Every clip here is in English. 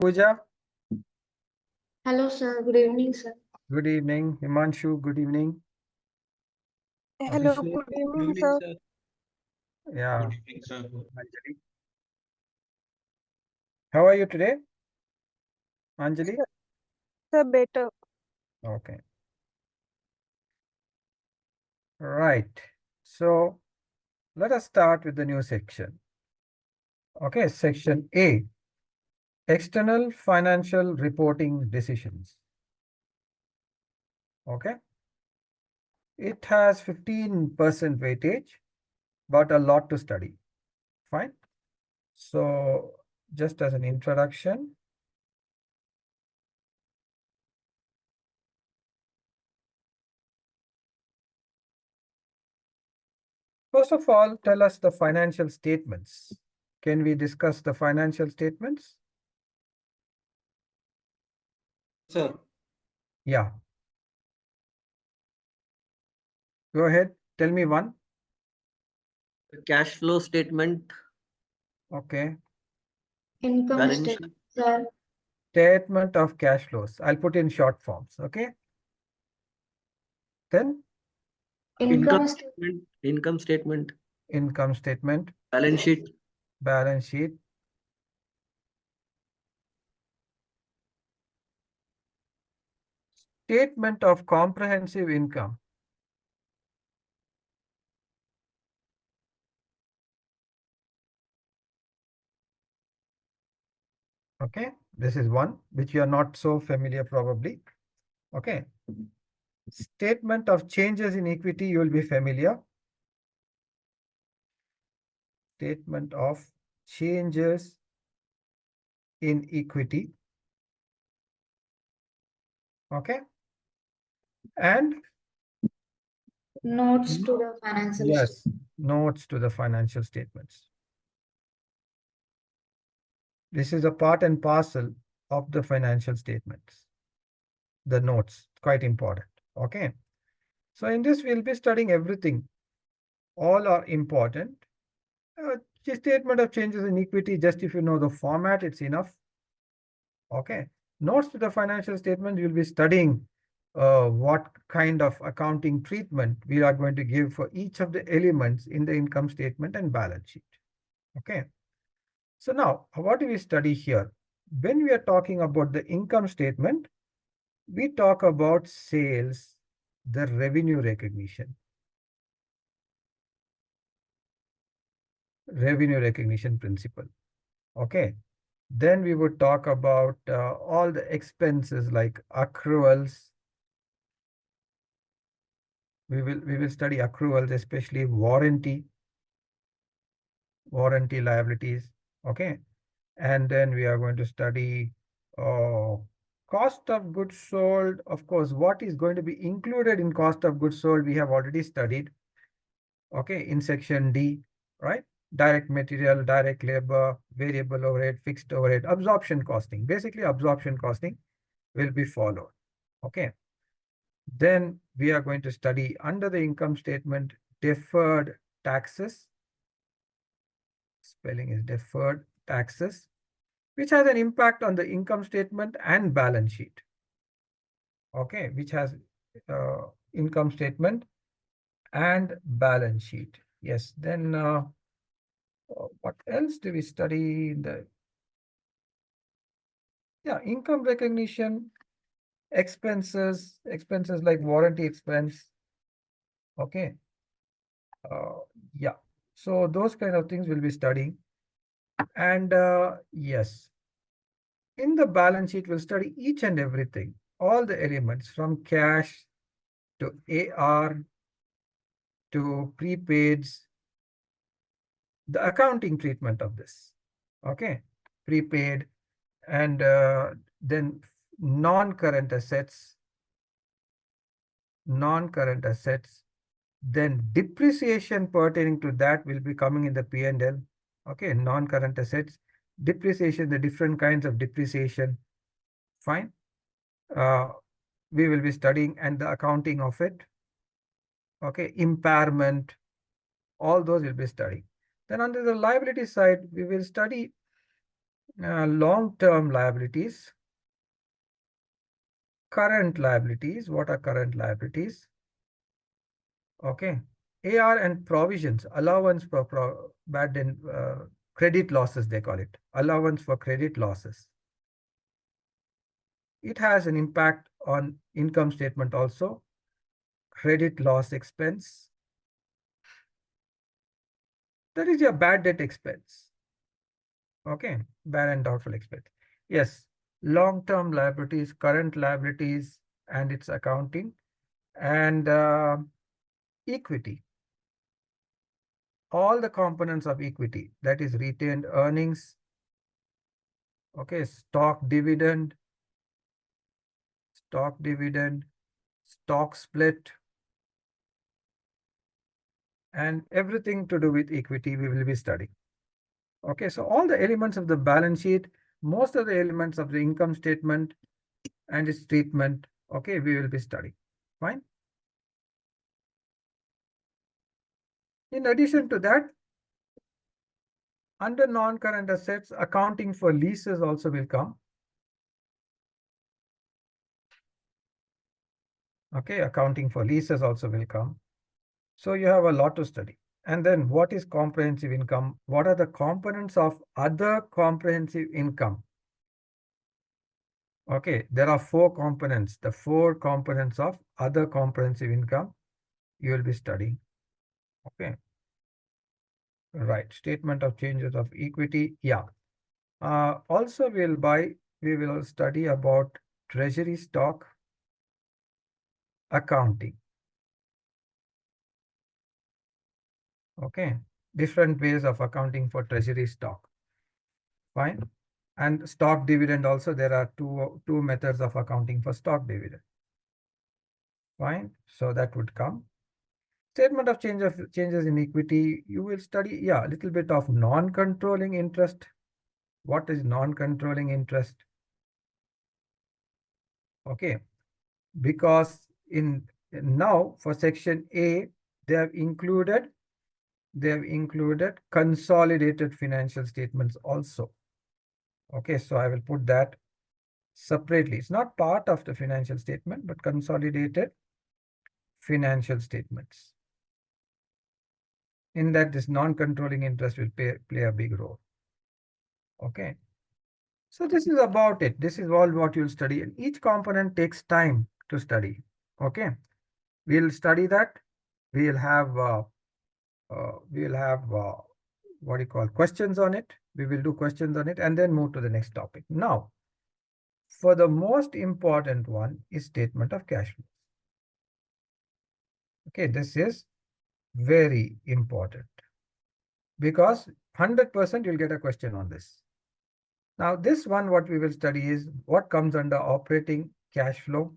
Pooja, Hello, sir. Good evening, sir. good evening. Himanshu, good evening. Hello, Abhishek, good evening, sir. yeah. Anjali. How are you today? Anjali? Sir, better. Okay. Right. So let us start with the new section. Okay, section A, external financial reporting decisions. Okay. It has 15% weightage, but a lot to study. Fine. So just as an introduction, first of all, tell us the financial statements. Can we discuss the financial statements? Sir, Yeah. Go ahead. Tell me one. the cash flow statement, Okay. Income balance statement, sheet, sir. Statement of cash flows. I'll put in short forms. Okay. Then Income statement, income statement, income statement, balance sheet, balance sheet, statement of comprehensive income. Okay. This is one which you are not so familiar probably. Okay. Statement of changes in equity, you will be familiar. Statement of changes in equity. Okay. And notes to the financial statement. yes, notes to the financial statements. This is a part and parcel of the financial statements. The notes, quite important. Okay. So in this, we'll be studying everything. All are important. The statement of changes in equity, just if you know the format, it's enough. Okay. Notes to the financial statement, you'll be studying what kind of accounting treatment we are going to give for each of the elements in the income statement and balance sheet. Okay. So now, what do we study here? When we are talking about the income statement, we talk about sales, the revenue recognition. Revenue recognition principle. Okay. Then we would talk about all the expenses like accruals. We will study accruals, especially warranty liabilities. Okay. And then we are going to study cost of goods sold. Of course, what is going to be included in cost of goods sold, we have already studied. Okay, in section D, right? Direct material, direct labor, variable overhead, fixed overhead, absorption costing. Basically, absorption costing will be followed. Okay. Then we are going to study under the income statement, deferred taxes. Spelling is deferred taxes, which has an impact on the income statement and balance sheet. Okay, which has income statement and balance sheet. Yes, then what else do we study in the income recognition, expenses like warranty expense. Okay. Yeah. So those kind of things we'll be studying. And yes, in the balance sheet, we'll study each and everything, all the elements from cash to AR to prepaids, the accounting treatment of this. Okay. Prepaid and then non-current assets, then depreciation pertaining to that will be coming in the P&L. Okay, non-current assets, depreciation, the different kinds of depreciation. Fine. We will be studying and the accounting of it. Okay, impairment, all those will be studying. Then under the liability side, we will study long-term liabilities, current liabilities. What are current liabilities? Okay. AR and provisions, allowance for bad and credit losses, they call it. Allowance for credit losses. It has an impact on income statement also. Credit loss expense. That is your bad debt expense. Okay, bad and doubtful expense. Yes, long-term liabilities, current liabilities, and its accounting, and equity. All the components of equity, that is retained earnings, okay, stock dividend, stock split, and everything to do with equity we will be studying. Okay, so all the elements of the balance sheet, most of the elements of the income statement and its treatment, okay, we will be studying. Fine. In addition to that, under non-current assets, accounting for leases also will come. Okay, accounting for leases also will come. So you have a lot to study. And then what is comprehensive income? What are the components of other comprehensive income? Okay, there are 4 components. The 4 components of other comprehensive income you will be studying. Okay. Right. Statement of changes of equity. Yeah. Also we will study about treasury stock accounting. Okay. Different ways of accounting for treasury stock. Fine. And stock dividend also, there are two methods of accounting for stock dividend. Fine. So that would come. Statement of changes in equity, you will study, yeah, a little bit of non-controlling interest. What is non-controlling interest? Okay. Because now for section A, they have included consolidated financial statements also. Okay, so I will put that separately. It's not part of the financial statement, but consolidated financial statements. In that, this non-controlling interest will play a big role. Okay. So this is about it. This is all what you'll study. And each component takes time to study. Okay. We'll study that. We'll have what do you call questions on it. We will do questions on it and then move to the next topic. Now, for the most important one is statement of cash flow. Okay, this is very important because 100% you'll get a question on this. Now, this one, what we will study is what comes under operating cash flow,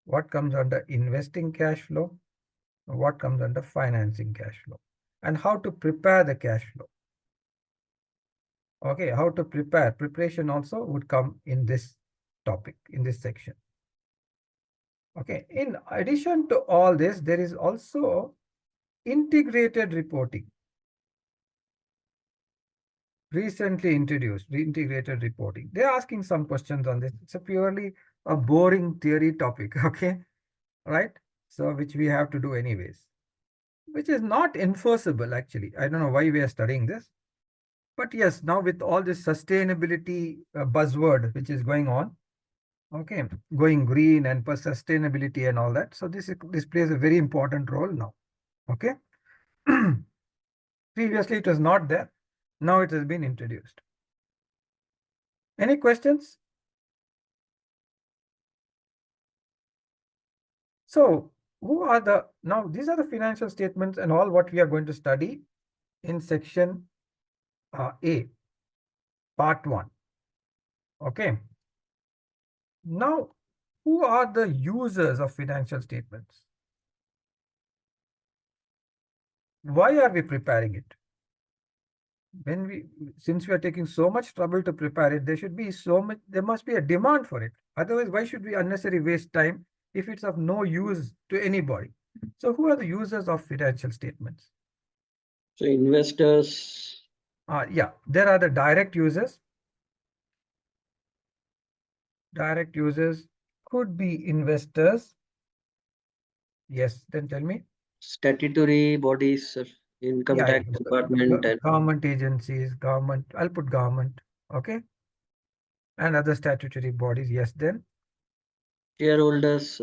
what comes under investing cash flow, what comes under financing cash flow, and how to prepare the cash flow. Okay, how to prepare. Preparation also would come in this topic, in this section. Okay, in addition to all this, there is also integrated reporting. Recently introduced, integrated reporting. They're asking some questions on this. It's a purely a boring theory topic, okay? Right? So, which we have to do anyways, which is not enforceable actually. I don't know why we are studying this. But yes, now with all this sustainability buzzword which is going on, okay, going green and for sustainability and all that. So this plays a very important role now. Okay. Previously it was not there. Now it has been introduced. Any questions? So now these are the financial statements and all what we are going to study in section A, part 1. Okay. Now, who are the users of financial statements? Why are we preparing it? Since we are taking so much trouble to prepare it, there must be a demand for it. Otherwise, why should we unnecessarily waste time if it's of no use to anybody? So who are the users of financial statements? So investors. Yeah, there are the direct users. Direct users could be investors. Yes, then tell me. Statutory bodies, sir. Income Yeah, tax department and government agencies, government, I'll put government, okay? And other statutory bodies, yes, then. shareholders,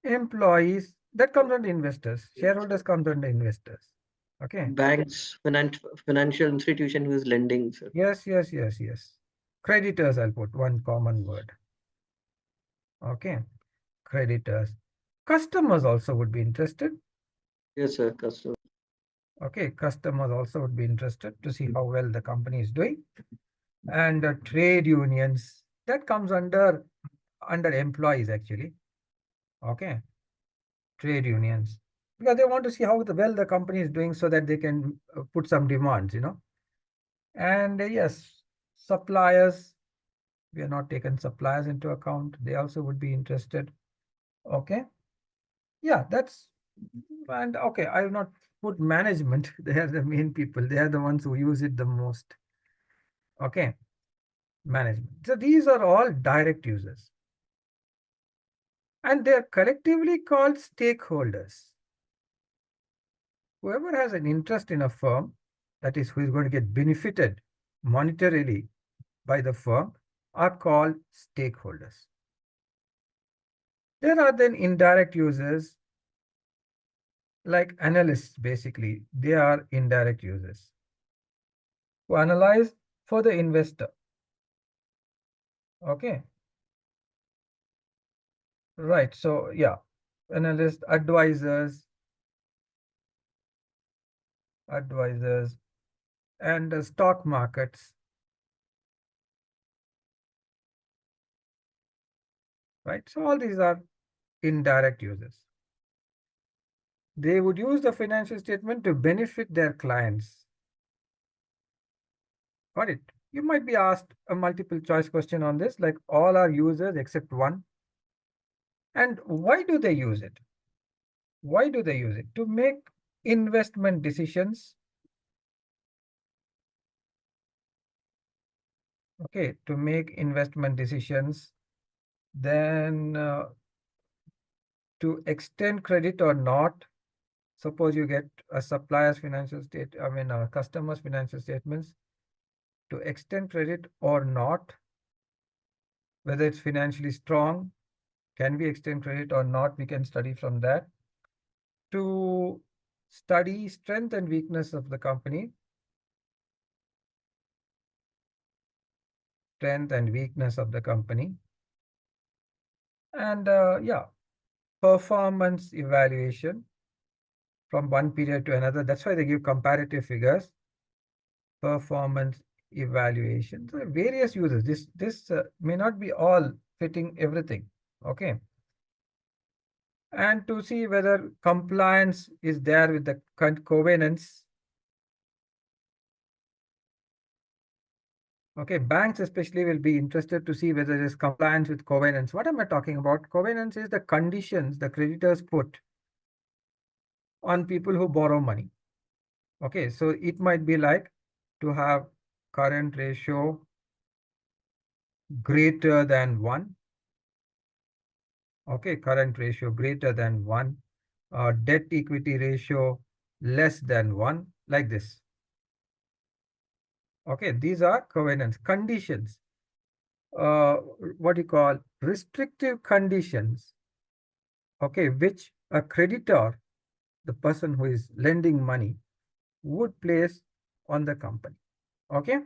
Employees, that comes under investors. Shareholders comes under investors, okay? banks, financial institution who is lending, sir. Yes, yes, yes, yes. Creditors, I'll put one common word, okay? Creditors. Customers also would be interested, Yes, sir. Customer. okay? Customers also would be interested to see how well the company is doing. And trade unions, that comes under employees actually, okay? Trade unions, because they want to see how well the company is doing so that they can put some demands, And yes, suppliers, we are not taken suppliers into account. They also would be interested, okay? Yeah, that's, and okay, I have not put management. They are the main people. They are the ones who use it the most, okay? Management. So these are all direct users. And they're collectively called stakeholders. Whoever has an interest in a firm, that is, who is going to get benefited monetarily by the firm, are called stakeholders. There are then indirect users like analysts, basically. They are indirect users who analyze for the investor. Okay. Right. So, yeah, analysts, advisors, and stock markets. Right. So, all these are indirect users. They would use the financial statement to benefit their clients. Got it? You might be asked a multiple choice question on this, like all are users except one. And why do they use it? Why do they use it? To make investment decisions. Okay, to make investment decisions, then to extend credit or not. Suppose you get a supplier's financial a customer's financial statements, to extend credit or not, whether it's financially strong, can we extend credit or not, we can study from that. To study strength and weakness of the company, strength and weakness of the company, and yeah, performance evaluation from one period to another. That's why they give comparative figures. Performance evaluation. So various uses. This may not be all fitting everything. Okay. And to see whether compliance is there with the covenants. Okay, banks especially will be interested to see whether there is compliance with covenants. What am I talking about? Covenants is the conditions the creditors put on people who borrow money. Okay, so it might be like to have current ratio greater than 1. Okay, current ratio greater than 1. Debt equity ratio less than 1, like this. Okay, these are covenants, conditions. What you call restrictive conditions. Okay, which a creditor, the person who is lending money, would place on the company. Okay.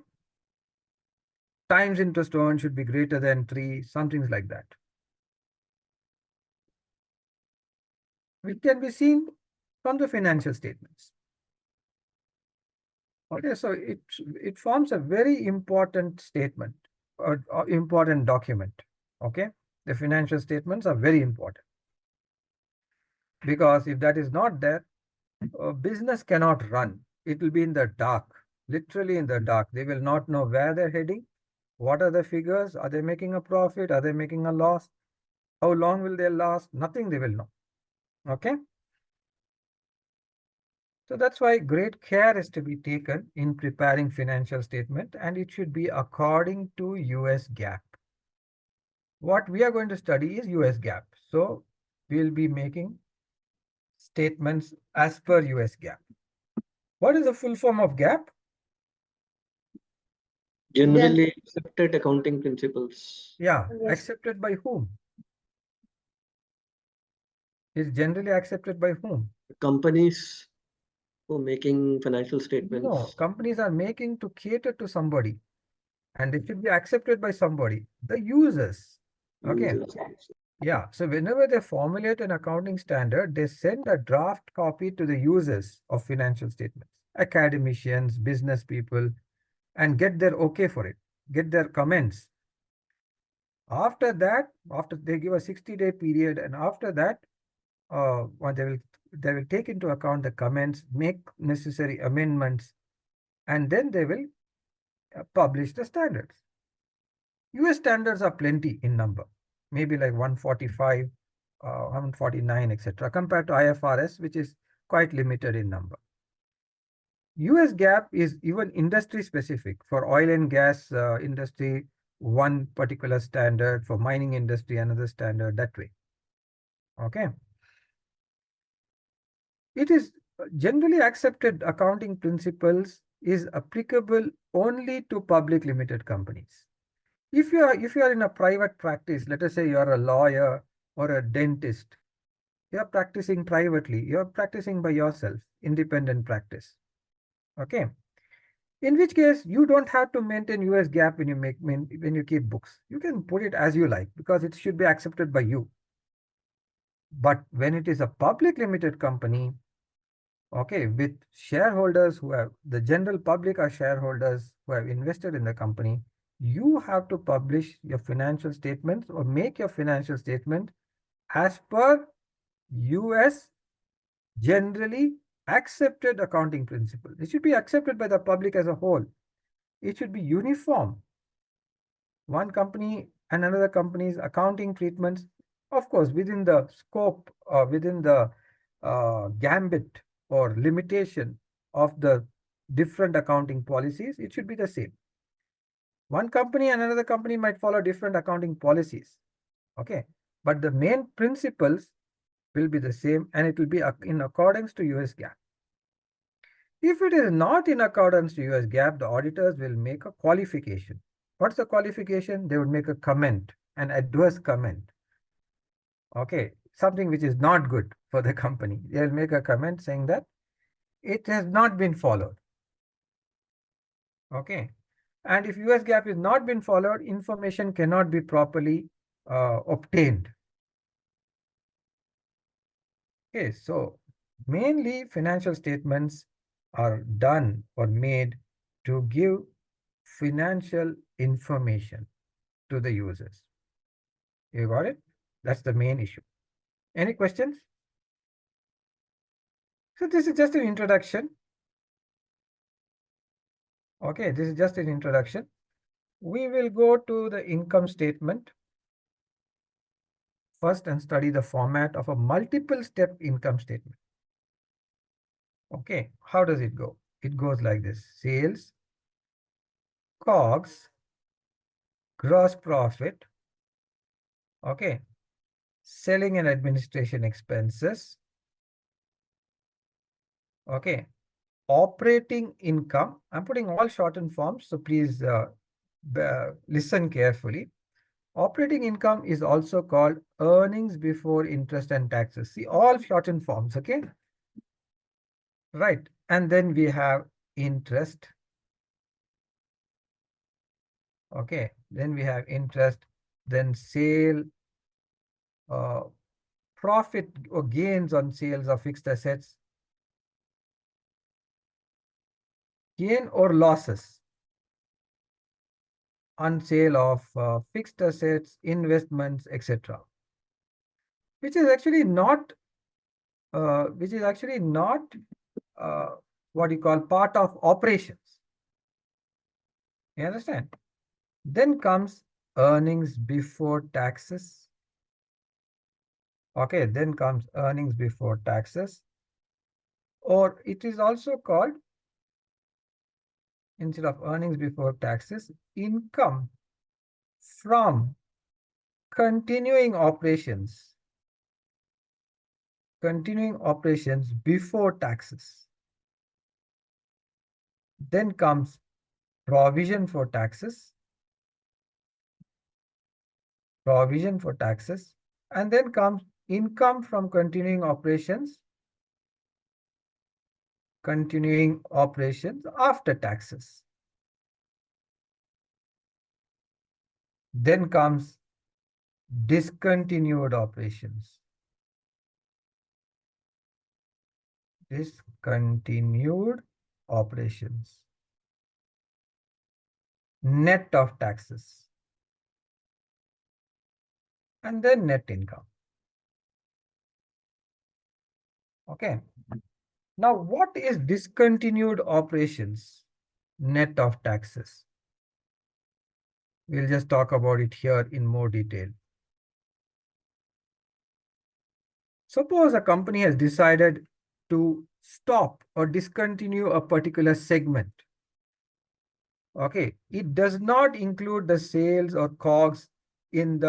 Times interest earned should be greater than 3, something like that. Which can be seen from the financial statements. Okay, so it forms a very important statement or important document. Okay, the financial statements are very important because if that is not there, business cannot run. It will be in the dark, literally in the dark. They will not know where they're heading. What are the figures? Are they making a profit? Are they making a loss? How long will they last? Nothing they will know. Okay. So that's why great care is to be taken in preparing financial statement, and it should be according to US GAAP. what we are going to study is US GAAP. So we'll be making statements as per US GAAP. What is the full form of GAAP? Generally accepted accounting principles. Yeah, Yes. accepted by whom? Is generally accepted by whom? Companies who making financial No, statements. companies are making to cater to somebody, and it should be accepted by somebody, the users. Okay. Users. Yeah, so whenever they formulate an accounting standard, they send a draft copy to the users of financial statements, academicians, business people, and get their okay for it, get their comments. After that, after they give a 60-day period, and after that, what they will take into account the comments, make necessary amendments, and then they will publish the standards. US standards are plenty in number, maybe like 145, 149, etc., compared to IFRS, which is quite limited in number. US GAAP is even industry specific. For oil and gas industry, one particular standard, for mining industry, another standard, that way. Okay. It is generally accepted accounting principles is applicable only to public limited companies. If you are in a private practice, let us say you are a lawyer or a dentist, you are practicing privately, you are practicing by yourself, independent practice. Okay. In which case you don't have to maintain US GAAP when you keep books. You can put it as you like because it should be accepted by you. But when it is a public limited company, okay, with shareholders who have, the general public are shareholders who have invested in the company, you have to publish your financial statements or make your financial statement as per US generally accepted accounting principles. It should be accepted by the public as a whole. It should be uniform. One company and another company's accounting treatments, of course, within the scope or within the gambit or limitation of the different accounting policies, it should be the same. One company and another company might follow different accounting policies. Okay. But the main principles will be the same and it will be in accordance to US GAAP. If it is not in accordance to US GAAP, the auditors will make a qualification. What's the qualification? They would make a comment, an adverse comment. Okay, something which is not good for the company. They'll make a comment saying that it has not been followed. Okay, and if US GAAP is not been followed, information cannot be properly obtained. Okay, so mainly financial statements are done or made to give financial information to the users. You got it? That's the main issue. Any questions? So this is just an introduction. Okay, this is just an introduction. We will go to the income statement first and study the format of a multiple step income statement. Okay, how does it go? It goes like this: sales, COGS, gross profit, okay, selling and administration expenses, okay, operating income. I'm putting all shortened forms, so please listen carefully. Operating income is also called earnings before interest and taxes. See, all shortened forms, okay? Right. And then we have interest. Okay. Then we have interest, then sale, profit or gains on sales of fixed assets, gain or losses on sale of fixed assets, investments, etc. Which is actually not uh, what you call part of operations. You understand? Then comes earnings before taxes. Okay, then comes earnings before taxes, or it is also called, instead of earnings before taxes, income from continuing operations before taxes. Then comes provision for taxes, and then comes income from continuing operations after taxes. Then comes discontinued operations. Net of taxes, and then net income. Okay. Now, what is discontinued operations net of taxes? We'll just talk about it here in more detail. Suppose a company has decided to stop or discontinue a particular segment. Okay, it does not include the sales or COGS in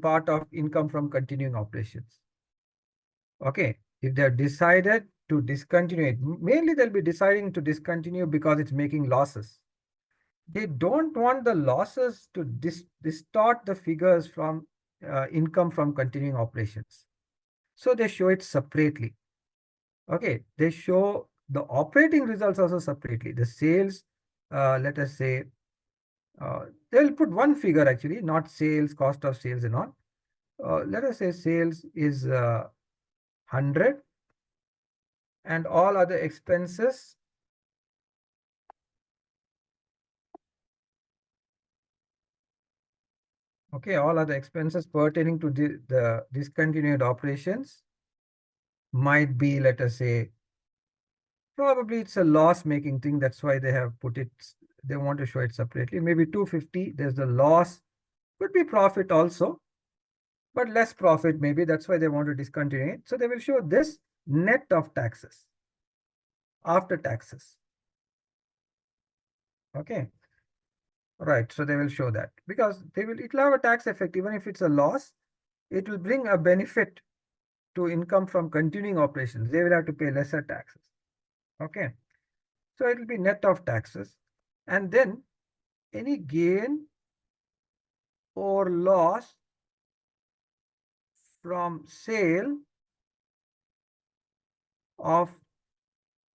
part of income from continuing operations. Okay, if they have decided to discontinue it, mainly they'll be deciding to discontinue because it's making losses. They don't want the losses to distort the figures from income from continuing operations. So they show it separately. Okay, they show the operating results also separately. The sales, let us say, they'll put one figure actually, not sales, cost of sales and all. Let us say sales is 100 and all other expenses okay, all other expenses pertaining to the discontinued operations might be, let us say, probably it's a loss-making thing. That's why they have put it, they want to show it separately. Maybe 250, there's the loss, could be profit also, but less profit maybe. That's why they want to discontinue it. So they will show this net of taxes, after taxes. Okay. Right, so they will show that because it will have a tax effect. Even if it's a loss, it will bring a benefit to income from continuing operations. They will have to pay lesser taxes. Okay, so it will be net of taxes, and then any gain or loss from sale of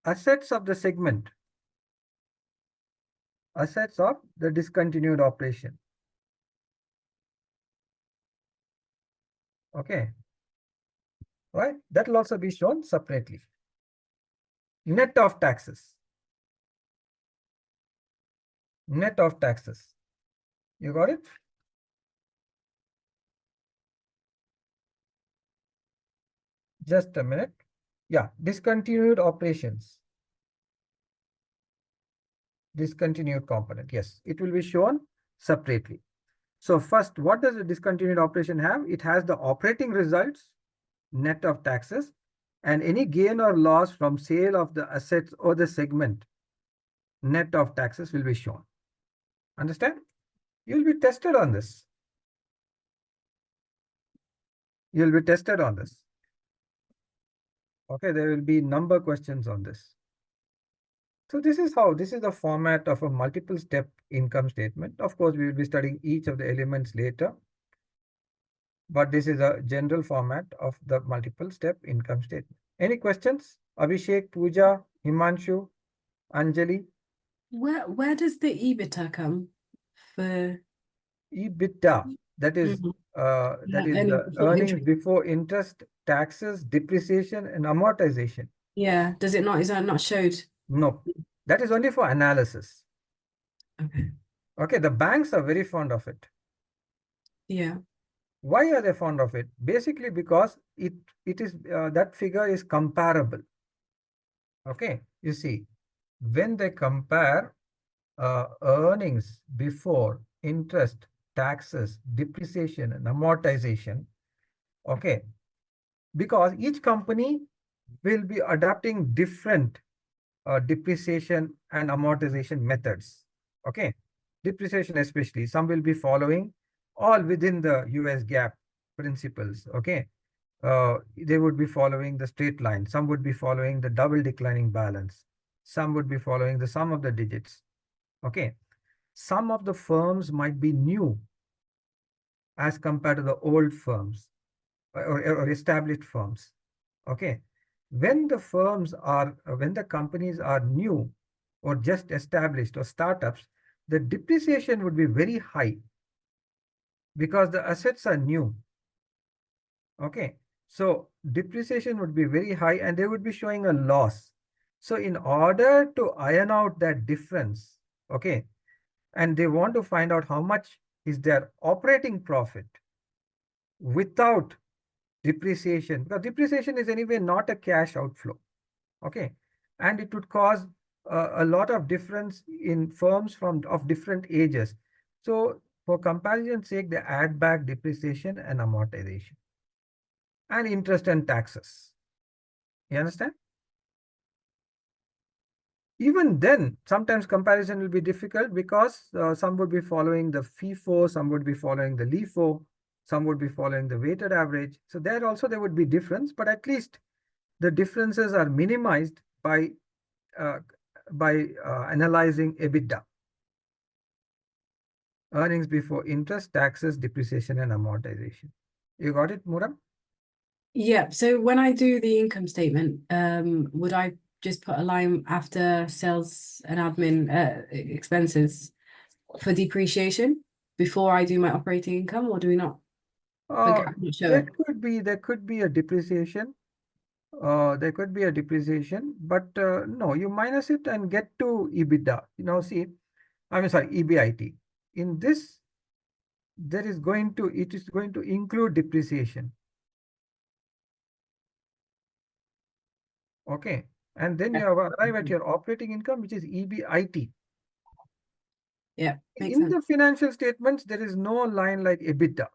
assets of the segment, assets of the discontinued operation. Okay, right, that will also be shown separately. Net of taxes. Net of taxes. You got it? Just a minute. Yeah, discontinued operations. Discontinued component. Yes, it will be shown separately. So first, what does a discontinued operation have? It has the operating results, net of taxes, and any gain or loss from sale of the assets or the segment, net of taxes will be shown. Understand? You'll be tested on this. You'll be tested on this. Okay, there will be number questions on this. So this is the format of a multiple step income statement. Of course, we will be studying each of the elements later, but this is a general format of the multiple step income statement. Any questions? Abhishek, Pooja, Himanshu, Anjali? Where does the EBITDA come for? EBITDA, that is the earnings before interest, taxes, depreciation, and amortization. Yeah, is that not showed? No, that is only for analysis. Okay. Okay, the banks are very fond of it. Yeah. Why are they fond of it? Basically because it is that figure is comparable. Okay, you see, when they compare earnings before interest, taxes, depreciation, and amortization, okay, because each company will be adopting different depreciation and amortization methods. Okay, depreciation especially, some will be following all within the US GAAP principles, okay? They would be following the straight line. Some would be following the double declining balance. Some would be following the sum of the digits, okay? Some of the firms might be new as compared to the old firms or established firms, okay? When the companies are new or just established or startups, the depreciation would be very high because the assets are new. Okay, so depreciation would be very high and they would be showing a loss. So in order to iron out that difference, okay, and they want to find out how much is their operating profit without depreciation, because depreciation is anyway not a cash outflow, okay, and it would cause a lot of difference in firms of different ages. So for comparison's sake, they add back depreciation and amortization and interest and taxes. You understand? Even then, sometimes comparison will be difficult because some would be following the FIFO, some would be following the LIFO, some would be following the weighted average. So there also there would be difference, but at least the differences are minimized by uh, analyzing EBITDA, earnings before interest, taxes, depreciation, and amortization. You got it, Muram? Yeah, so when I do the income statement, would I just put a line after sales and admin expenses for depreciation before I do my operating income, or do we not? Like, I'm not sure. There could be a depreciation. There could be a depreciation, but no, you minus it and get to EBITDA. You know, see, I mean, sorry, EBIT. In this, it is going to include depreciation. Okay. And then you arrive at your operating income, which is EBIT. Yeah, makes In sense. the financial statements, there is no line like EBITDA.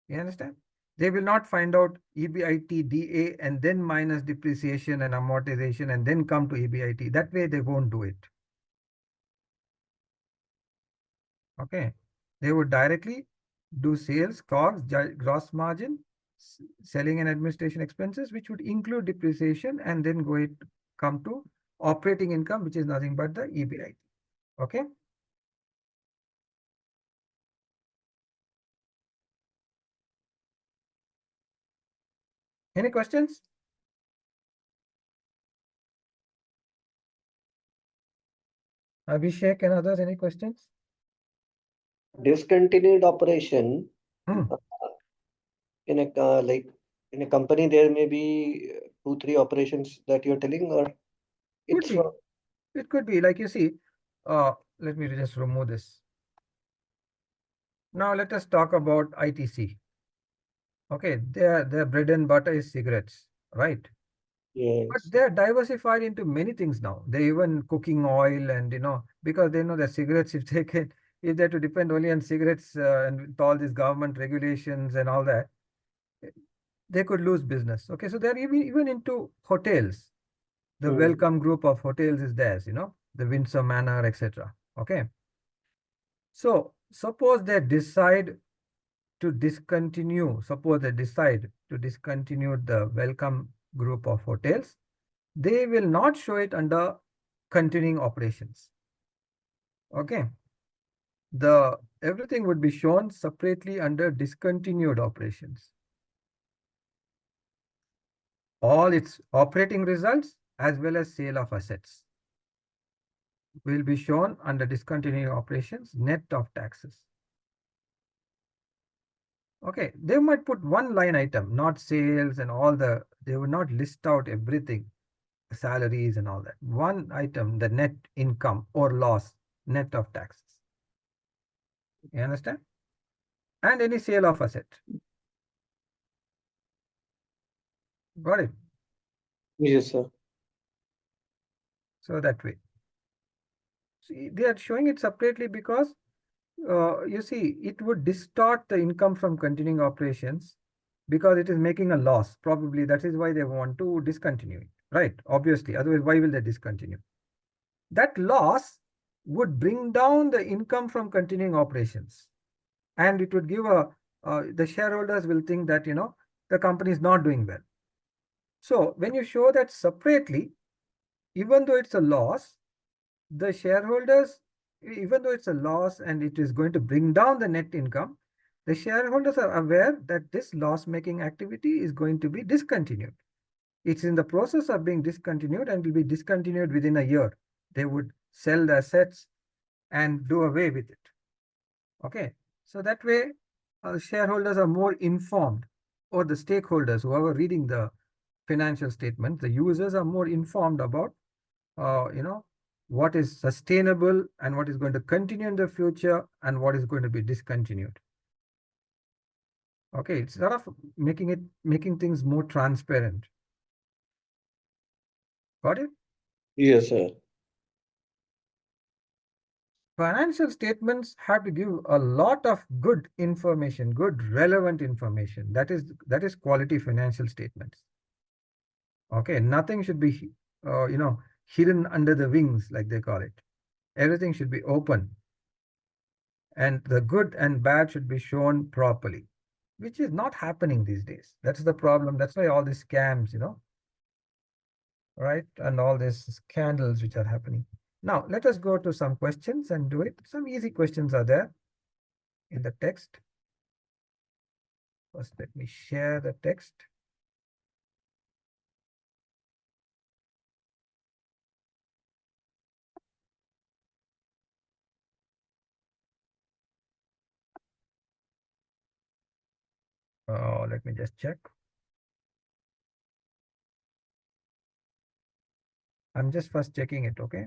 You understand? They will not find out EBIT, DA, and then minus depreciation and amortization, and then come to EBIT. That way, they won't do it. Okay. They would directly do sales, COGS, gross margin, selling and administration expenses, which would include depreciation, and then come to operating income, which is nothing but the EBIT. Okay. Any questions? Abhishek and others, any questions? Discontinued operation Hmm. in a like in a company, there may be 2, 3 operations that you're telling, or Could it's be. for It could be, like you see, let me just remove this. Now let us talk about ITC. Okay, their bread and butter is cigarettes, right? But yes. they're diversified into many things now. They even cooking oil and, because they know that cigarettes, if they have to depend only on cigarettes and with all these government regulations and all that, they could lose business. Okay, so they're even into hotels. The Hmm. Welcome group of hotels is theirs, the Windsor Manor, etc. Okay. So suppose they decide to discontinue, the Welcome group of hotels, they will not show it under continuing operations. Okay. Everything would be shown separately under discontinued operations. All its operating results as well as sale of assets will be shown under discontinued operations, net of taxes. Okay, they might put one line item, not sales and they would not list out everything, salaries and all that. One item, the net income or loss, net of taxes. You understand? And any sale of asset. Got it? Yes, sir. So that way. See, they are showing it separately because you see, it would distort the income from continuing operations because it is making a loss. Probably that is why they want to discontinue it, right? Obviously, otherwise, why will they discontinue? That loss would bring down the income from continuing operations. And it would give the shareholders will think that, the company is not doing well. So when you show that separately, even though it's a loss, the shareholders, even though it's a loss and it is going to bring down the net income, the shareholders are aware that this loss-making activity is going to be discontinued. It's in the process of being discontinued and will be discontinued within a year. They would sell the assets and do away with it. Okay, so that way shareholders are more informed, or the stakeholders, whoever reading the financial statement, the users are more informed about, what is sustainable and what is going to continue in the future and what is going to be discontinued. Okay, it's sort of making things more transparent. Got it? Yes, sir. Financial statements have to give a lot of good information, good relevant information. That is quality financial statements. Okay, nothing should be hidden under the wings, like they call it. Everything should be open, and the good and bad should be shown properly, which is not happening these days. That's the problem. That's why all these scams, right, and all these scandals which are happening. Now, let us go to some questions and do it. Some easy questions are there in the text. First, let me share the text. Let me just check. I'm just first checking it, okay?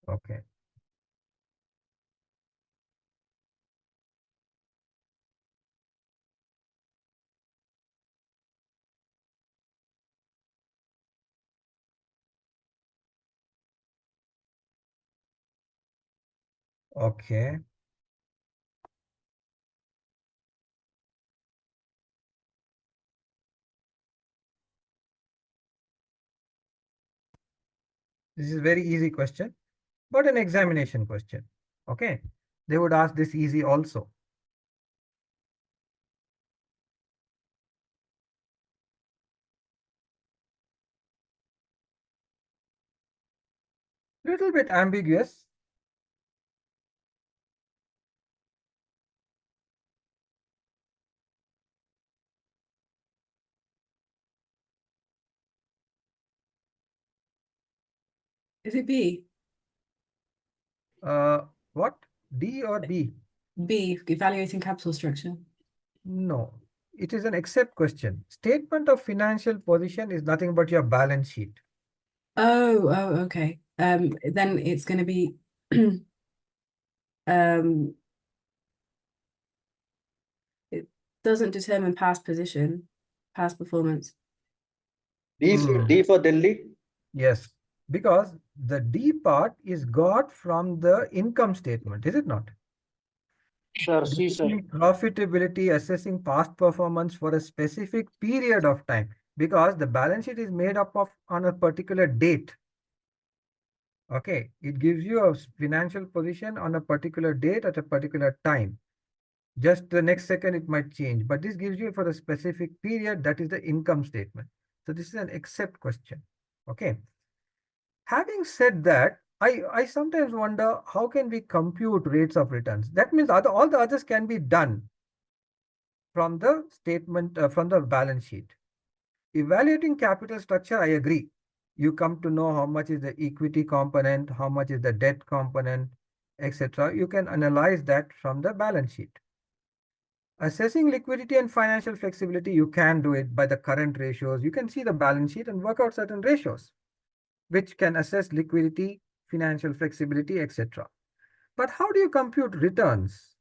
Okay. Okay. This is a very easy question, but an examination question. Okay. They would ask this easy also. Little bit ambiguous. Is it B? What? D or B? B, evaluating capital structure. No, it is an except question. Statement of financial position is nothing but your balance sheet. Oh, okay. Then it's going to be it doesn't determine past position, past performance. D for Delhi. Yes, because the D part is got from the income statement, is it not? Sure, see, sir. Profitability, assessing past performance for a specific period of time, because the balance sheet is made up of on a particular date. Okay, it gives you a financial position on a particular date at a particular time. Just the next second it might change, but this gives you for a specific period. That is the income statement. So this is an except question. Okay. Having said that, I sometimes wonder how can we compute rates of returns? That means all the others can be done from the statement, from the balance sheet. Evaluating capital structure, I agree. You come to know how much is the equity component, how much is the debt component, etc. You can analyze that from the balance sheet. Assessing liquidity and financial flexibility, you can do it by the current ratios. You can see the balance sheet and work out certain ratios, which can assess liquidity, financial flexibility, etc. But how do you compute returns?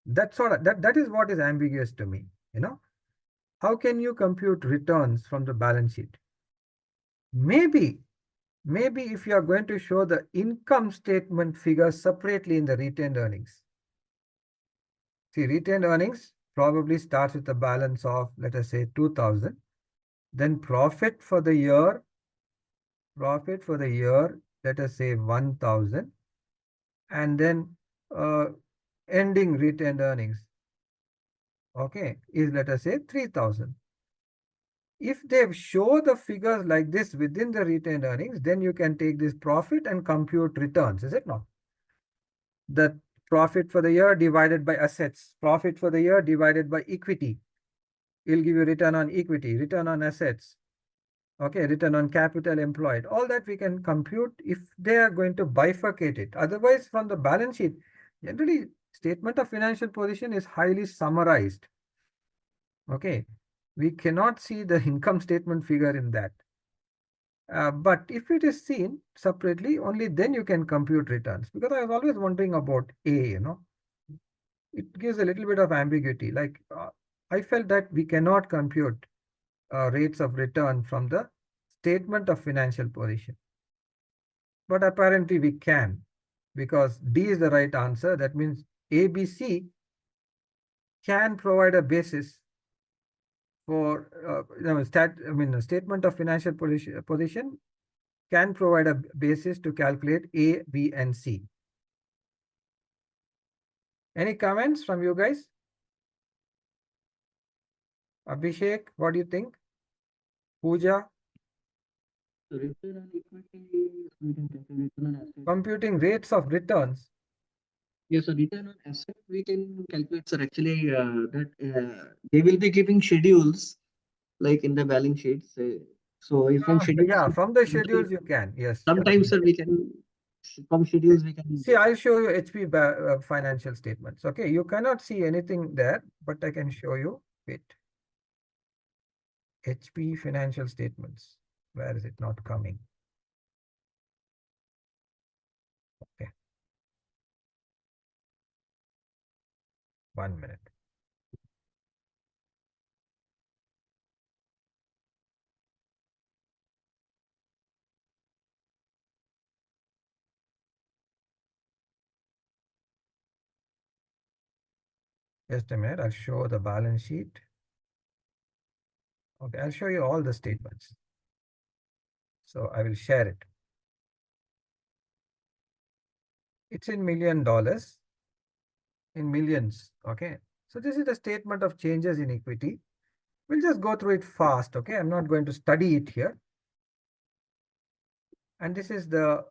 That is what is ambiguous to me, how can you compute returns from the balance sheet? Maybe if you are going to show the income statement figures separately in the retained earnings. See, retained earnings probably starts with a balance of, let us say, 2,000. Then profit for the year, let us say 1,000. And then ending retained earnings, okay, is, let us say, 3,000. If they show the figures like this within the retained earnings, then you can take this profit and compute returns, is it not? The profit for the year divided by assets, profit for the year divided by equity. It'll give you return on equity, return on assets, okay, return on capital employed. All that we can compute if they are going to bifurcate it. Otherwise, from the balance sheet, generally, statement of financial position is highly summarized. Okay, we cannot see the income statement figure in that. But if it is seen separately, only then you can compute returns. Because I was always wondering about A, it gives a little bit of ambiguity. Like I felt that we cannot compute rates of return from the statement of financial position. But apparently we can, because D is the right answer. That means ABC can provide a basis for a statement of financial position can provide a basis to calculate A, B, and C. Any comments from you guys? Abhishek, what do you think? Pooja? So return on equity, we can calculate return on asset. Computing rates of returns. Yes, so return on asset we can calculate, sir. Actually, that they will be giving schedules like in the balance sheets. So if from schedules, Yeah, from the schedules you can. Yes. sometimes, sir, we can from schedules we can. See, I'll show you HP financial statements. Okay, you cannot see anything there, but I can show you. Wait. HP financial statements. Where is it not coming? Okay. 1 minute. Just a minute, I'll show the balance sheet. Okay, I'll show you all the statements. So I will share it. It's in $1 million, in millions, okay? So this is the statement of changes in equity. We'll just go through it fast, okay? I'm not going to study it here. And this is the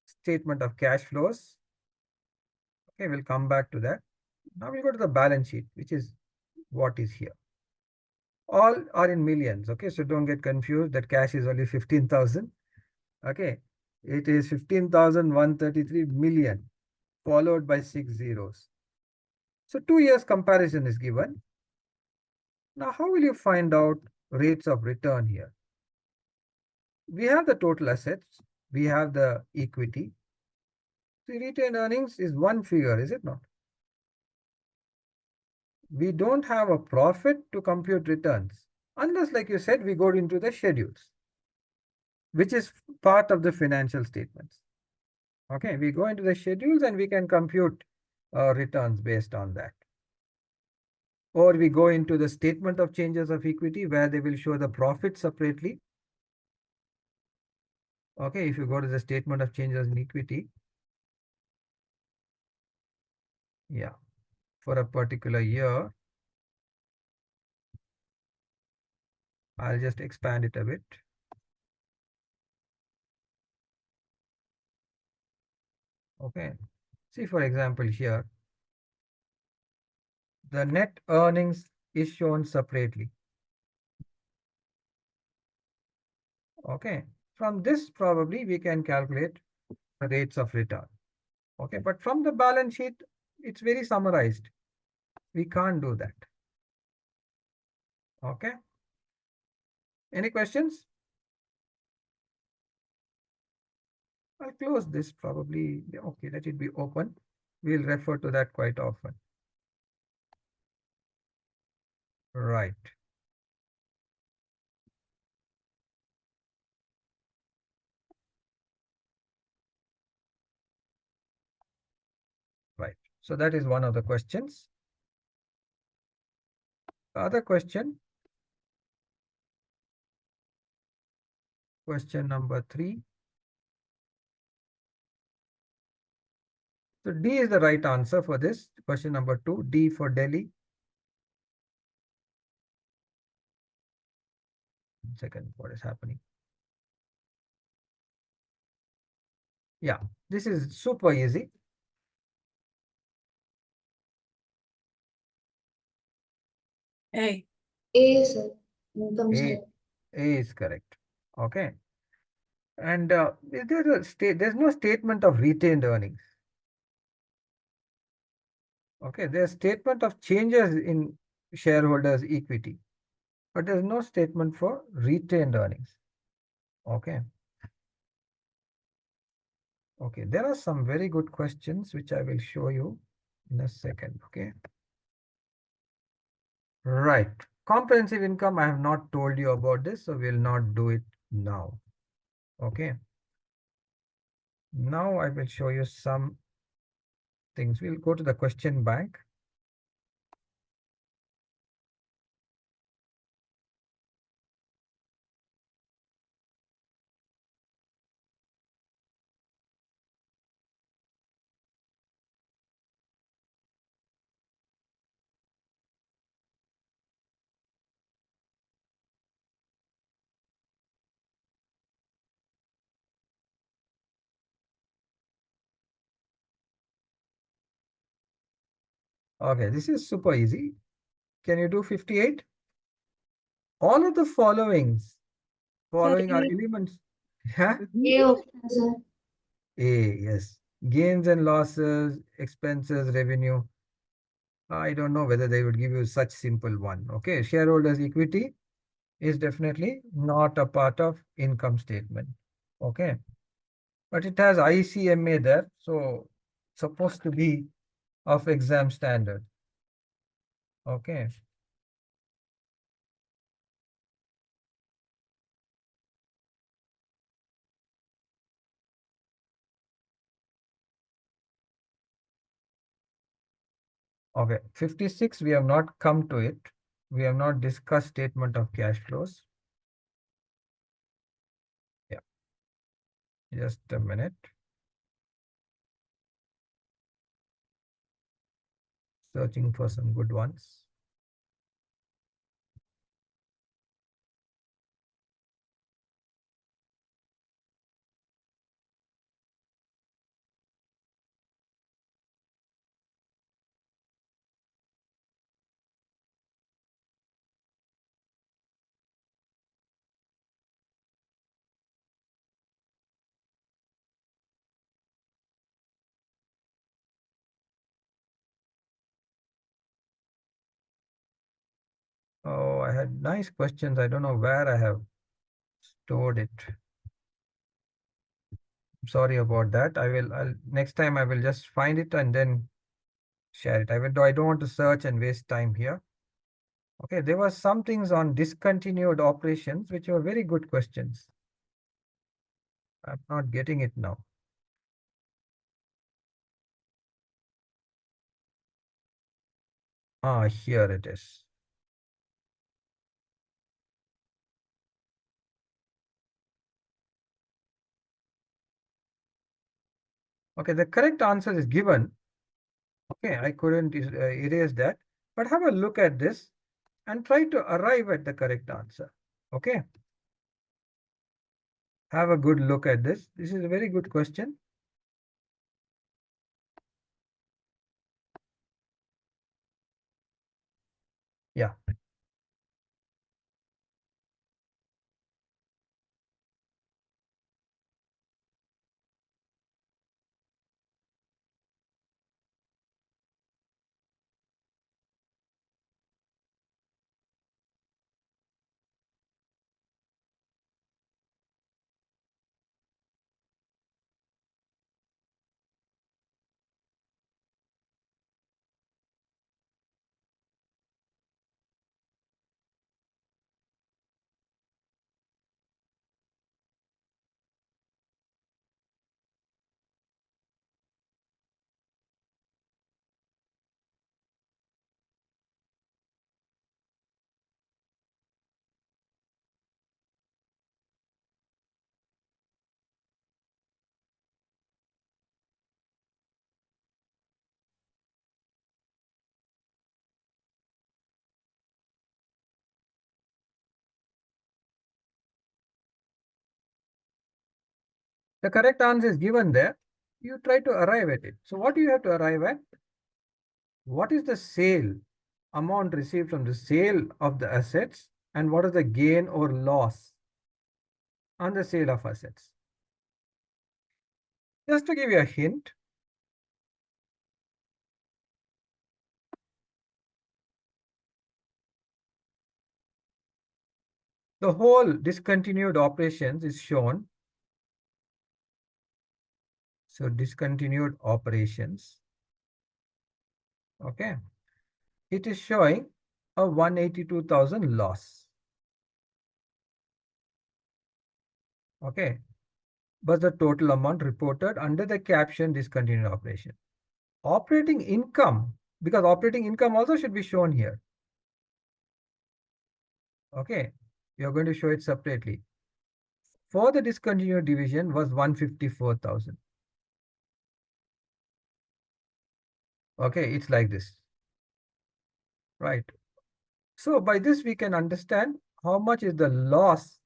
statement of cash flows. Okay, we'll come back to that. Now we'll go to the balance sheet, which is what is here. All are in millions, okay? So don't get confused that cash is only 15,000. Okay, it is 15,133 million followed by 6 zeros. So 2 years comparison is given. Now, how will you find out rates of return here? We have the total assets. We have the equity. The retained earnings is one figure, is it not? We don't have a profit to compute returns. Unless, like you said, we go into the schedules, which is part of the financial statements. Okay, we go into the schedules and we can compute returns based on that. Or we go into the statement of changes of equity where they will show the profit separately. Okay, if you go to the statement of changes in equity, yeah, for a particular year, I'll just expand it a bit. Okay, see, for example, here, the net earnings is shown separately. Okay, from this probably we can calculate the rates of return. Okay, but from the balance sheet, it's very summarized. We can't do that. Okay. Any questions? I'll close this probably. Okay, let it be open. We'll refer to that quite often. Right. So that is one of the questions. The other question number 3. So D is the right answer for this. Question number 2, D for Delhi. One second, what is happening? Yeah, this is super easy. A. A, sir. Income A, statement. A is correct. Okay. And there's no statement of retained earnings. Okay, there's statement of changes in shareholders' equity, but there's no statement for retained earnings. Okay. Okay, there are some very good questions which I will show you in a second. Okay. Right. Comprehensive income, I have not told you about this, so we'll not do it now. Okay. Now I will show you some things. We'll go to the question bank. Okay, this is super easy. Can you do 58? All of the following are A. elements. Yeah? A option, sir. A, yes. Gains and losses, expenses, revenue. I don't know whether they would give you such simple one. Okay, shareholders' equity is definitely not a part of income statement. Okay, but it has ICMA there, so supposed to be of exam standard. Okay. Okay, 56, we have not come to it. We have not discussed statement of cash flows. Yeah, just a minute. Searching for some good ones. Oh, I had nice questions. I don't know where I have stored it. Sorry about that. Next time I will just find it and then share it. I don't want to search and waste time here. Okay, there were some things on discontinued operations, which were very good questions. I'm not getting it now. Ah, here it is. Okay, the correct answer is given. Okay, I couldn't erase that, but have a look at this and try to arrive at the correct answer. Okay. Have a good look at this. This is a very good question. Yeah. The correct answer is given there. You try to arrive at it. So what do you have to arrive at? What is the sale amount received from the sale of the assets, and what is the gain or loss on the sale of assets? Just to give you a hint, the whole discontinued operations is shown. So discontinued operations, okay, it is showing a 182,000 loss. Okay, but the total amount reported under the caption discontinued operation. Operating income, because operating income also should be shown here. Okay, you're going to show it separately. For the discontinued division was 154,000. Okay, it's like this. Right. So by this we can understand how much is the loss,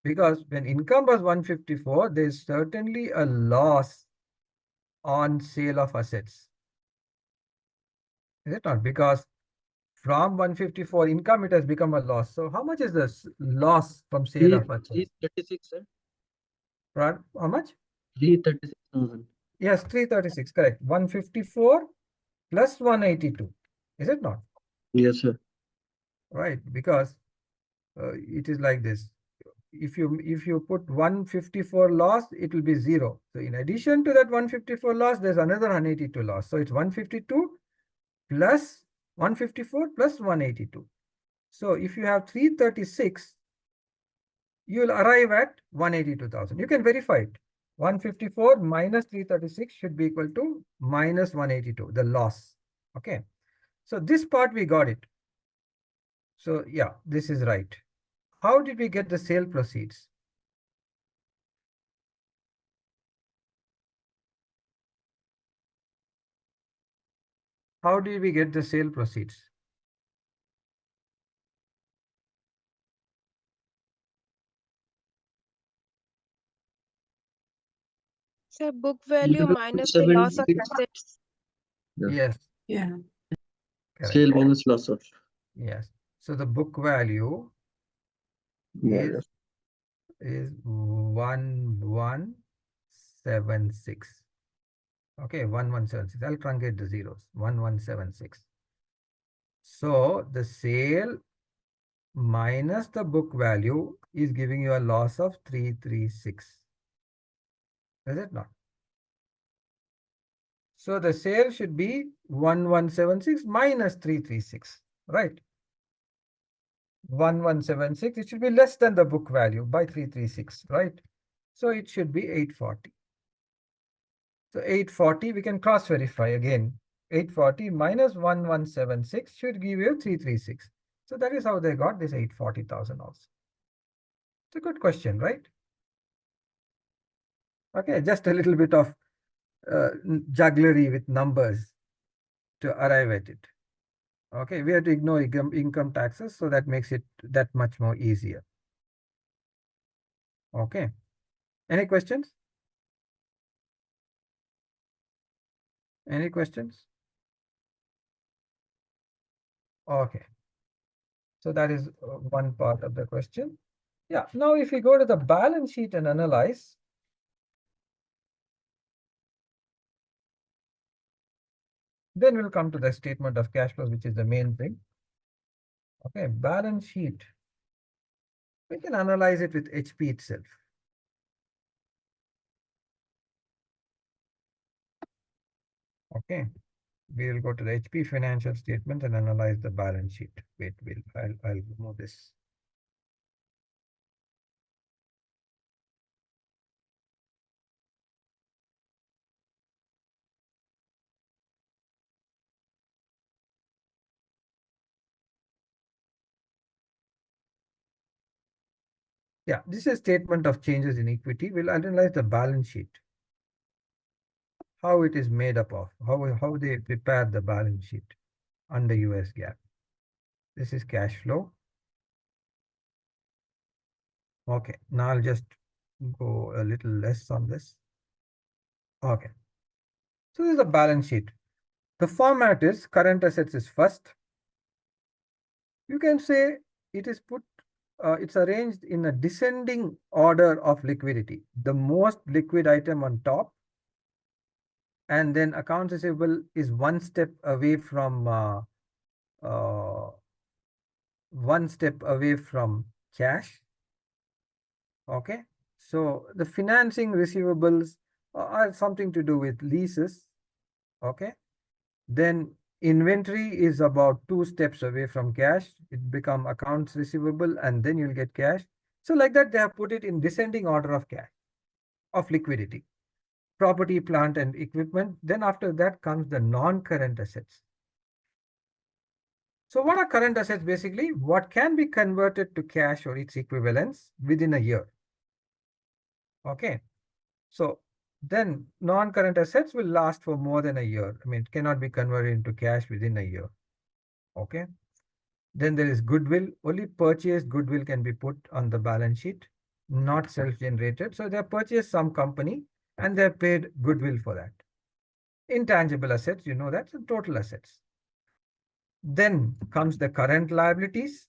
because when income was 154, there is certainly a loss on sale of assets. Is it not? Because from 154 income, it has become a loss. So how much is this loss from sale of assets? 36, sir. Right? How much? 36,000. Yes, 336, correct. 154 plus 182. Is it not? Yes, sir. Right, because it is like this. If you put 154 loss, it will be 0. So in addition to that 154 loss, there's another 182 loss. So it's 152 plus 154 plus 182. So if you have 336, you will arrive at 182,000. You can verify it. 154 minus 336 should be equal to minus 182, the loss. Okay. So this part we got it. So yeah, this is right. How did we get the sale proceeds? How did we get the sale proceeds? Sir, book value minus the loss of assets. Yeah. Yes, Yeah. correct. Sale minus loss of. Yes. So the book value Yeah. is 1176. Okay, 1176. I'll truncate the zeros. 1176. So the sale minus the book value is giving you a loss of 336. Is it not? So the sale should be 1176 minus 336, right? 1176, it should be less than the book value by 336, right? So it should be 840. So 840, we can cross verify again. 840 minus 1176 should give you 336. So that is how they got this 840,000 also. It's a good question, right? Okay, just a little bit of jugglery with numbers to arrive at it. Okay, we have to ignore income taxes, so that makes it that much more easier. Okay, any questions? Any questions? Okay, so that is one part of the question. Yeah, now if we go to the balance sheet and analyze, then we'll come to the statement of cash flows, which is the main thing. Okay, balance sheet. We can analyze it with HP itself. Okay, we will go to the HP financial statement and analyze the balance sheet. Wait, I'll remove this. Yeah, this is statement of changes in equity. We'll analyze the balance sheet. How it is made up of, how they prepare the balance sheet under US GAAP. This is cash flow. Okay, now I'll just go a little less on this. Okay. So this is the balance sheet. The format is current assets is first. You can say it is it's arranged in a descending order of liquidity. The most liquid item on top, and then accounts receivable is one step away from uh, cash. Okay. So the financing receivables are something to do with leases. Okay. Then inventory is about 2 steps away from cash. It become accounts receivable and then you'll get cash. So like that, they have put it in descending order of cash, of liquidity. Property, plant and equipment. Then after that comes the non-current assets. So what are current assets basically? What can be converted to cash or its equivalents within a year. Okay. So then non-current assets will last for more than a year. I mean, it cannot be converted into cash within a year. Okay. Then there is goodwill. Only purchased goodwill can be put on the balance sheet, not self-generated. So they have purchased some company and they have paid goodwill for that. Intangible assets, you know that's total assets. Then comes the current liabilities.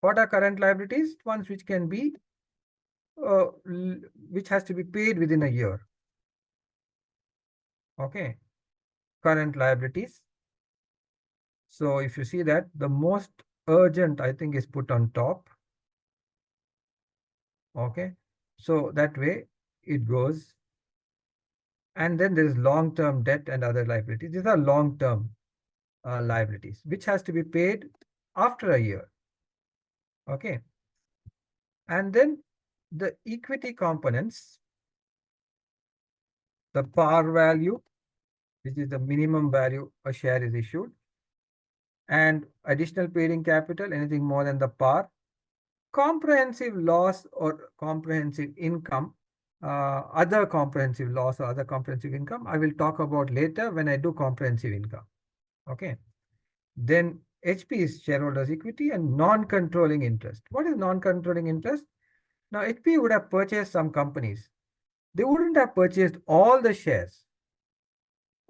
What are current liabilities? Ones which can be, which has to be paid within a year. Okay. Current liabilities. So if you see that, the most urgent, I think, is put on top. Okay. So that way it goes. And then there is long-term debt and other liabilities. These are long-term liabilities, which has to be paid after a year. Okay. And then the equity components, the par value, which is the minimum value a share is issued, and additional paid-in capital, anything more than the par, comprehensive loss or comprehensive income, other comprehensive loss or other comprehensive income, I will talk about later when I do comprehensive income. Okay. Then HP is shareholders' equity and non-controlling interest. What is non-controlling interest? Now, HP would have purchased some companies. They wouldn't have purchased all the shares.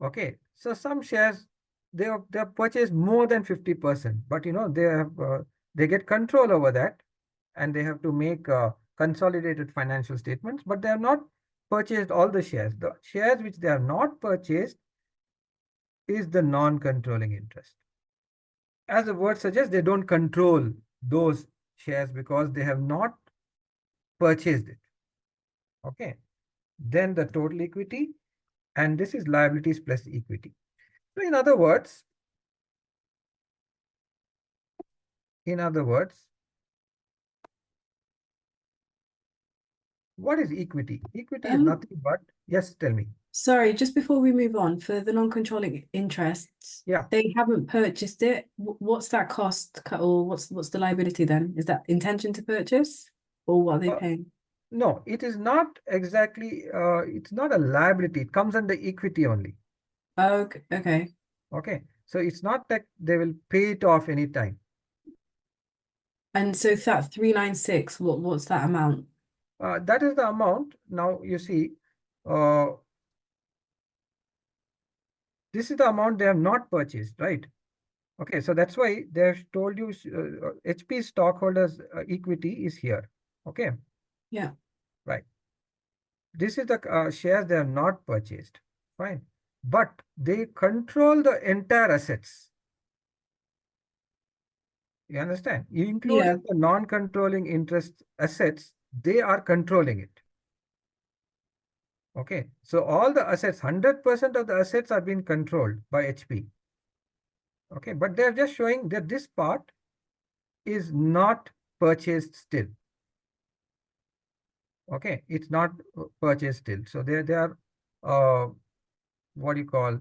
Okay. So some shares, they have purchased more than 50%, but you know, they get control over that and they have to make consolidated financial statements, but they have not purchased all the shares. The shares which they have not purchased is the non-controlling interest. As the word suggests, they don't control those shares because they have not purchased it. Okay. Then the total equity, and this is liabilities plus equity. So in other words, what is equity? Equity is nothing but, yes, tell me. Sorry, just before we move on, for the non-controlling interests, Yeah. they haven't purchased it. What's that cost, or what's the liability then? Is that intention to purchase, or what are they paying? No, it is not exactly, it's not a liability. It comes under equity only. Oh, okay. Okay. So it's not that they will pay it off anytime. And so if that's 396, what's that amount? That is the amount. Now you see, this is the amount they have not purchased, right? Okay, so that's why they have told you HP stockholders equity is here. Okay. Yeah. Right. This is the shares they have not purchased. Fine. But they control the entire assets. You understand? Including the non-controlling interest assets, they are controlling it. Okay. So all the assets, 100% of the assets are being controlled by HP. Okay. But they're just showing that this part is not purchased still. Okay. It's not purchased still. So they are, what do you call?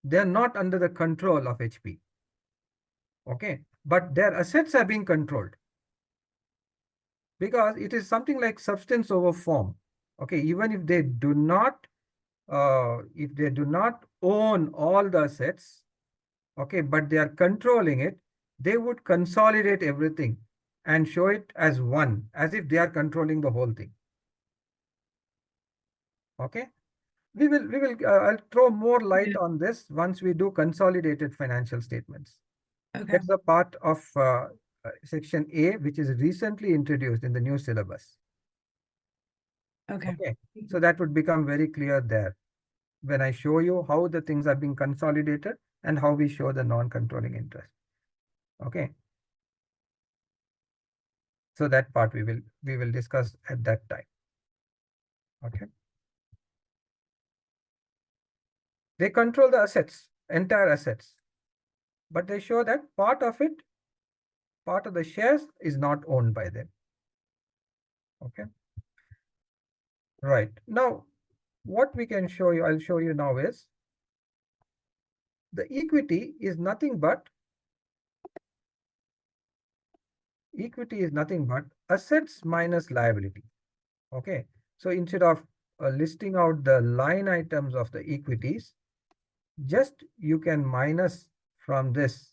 They're not under the control of HP. Okay. But their assets are being controlled. Because it is something like substance over form. Okay. Even if they do not own all the assets, okay, but they are controlling it, they would consolidate everything and show it as one, as if they are controlling the whole thing. Okay. I'll throw more light on this once we do consolidated financial statements. Okay. That's the part of section A, which is recently introduced in the new syllabus. Okay. Okay. So that would become very clear there when I show you how the things are being consolidated and how we show the non-controlling interest. Okay. So that part we will discuss at that time. Okay. They control the assets, entire assets, but they show that part of the shares is not owned by them. Okay. Right. Now, what we can show you, I'll show you now is the equity is nothing but assets minus liability. Okay. So instead of listing out the line items of the equities, just you can minus from this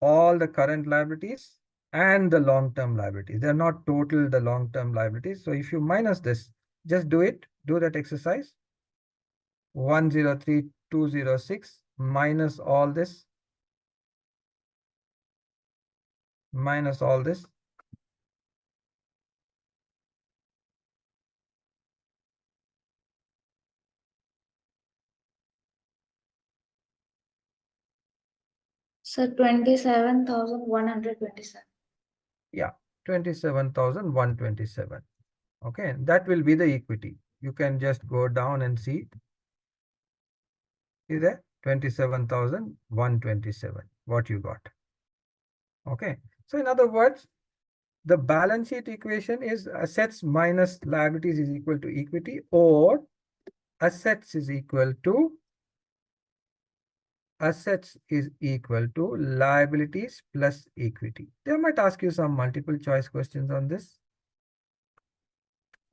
all the current liabilities and the long-term liabilities. They're not total the long-term liabilities. So if you minus this, just do that exercise. 103,206 minus all this, minus all this. Sir, 27,127. Yeah, 27,127. Okay, that will be the equity. You can just go down and see. See there? 27,127. What you got. Okay. So in other words, the balance sheet equation is assets minus liabilities is equal to equity, or assets is equal to liabilities plus equity. They might ask you some multiple choice questions on this.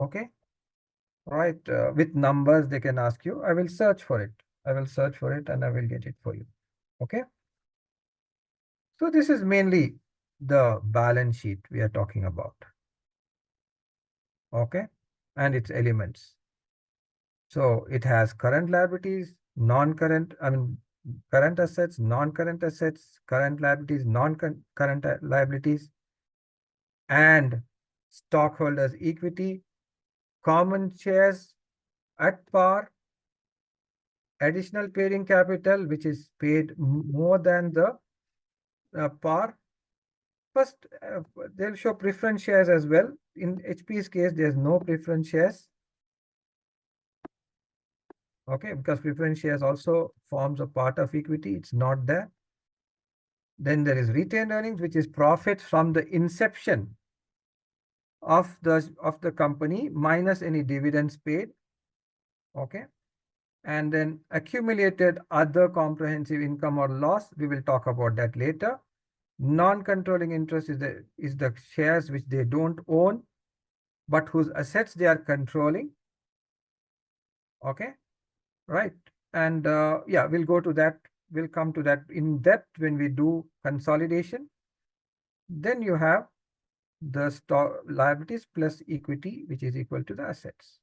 Okay. Right. With numbers, they can ask you. I will search for it. And I will get it for you. Okay. So this is mainly the balance sheet we are talking about. Okay. And its elements. So it has current liabilities, current assets, non-current assets, current liabilities, non-current liabilities, and stockholders' equity, common shares at par, additional paid-in capital, which is paid more than the par. First, they'll show preference shares as well. In HP's case, there's no preference shares. Okay, because preference shares also forms a part of equity. It's not there. Then there is retained earnings, which is profits from the inception of the company minus any dividends paid. Okay. And then accumulated other comprehensive income or loss. We will talk about that later. Non-controlling interest is the shares which they don't own, but whose assets they are controlling. Okay. Right. And yeah, we'll go to that. We'll come to that in depth when we do consolidation. Then you have the stock liabilities plus equity, which is equal to the assets.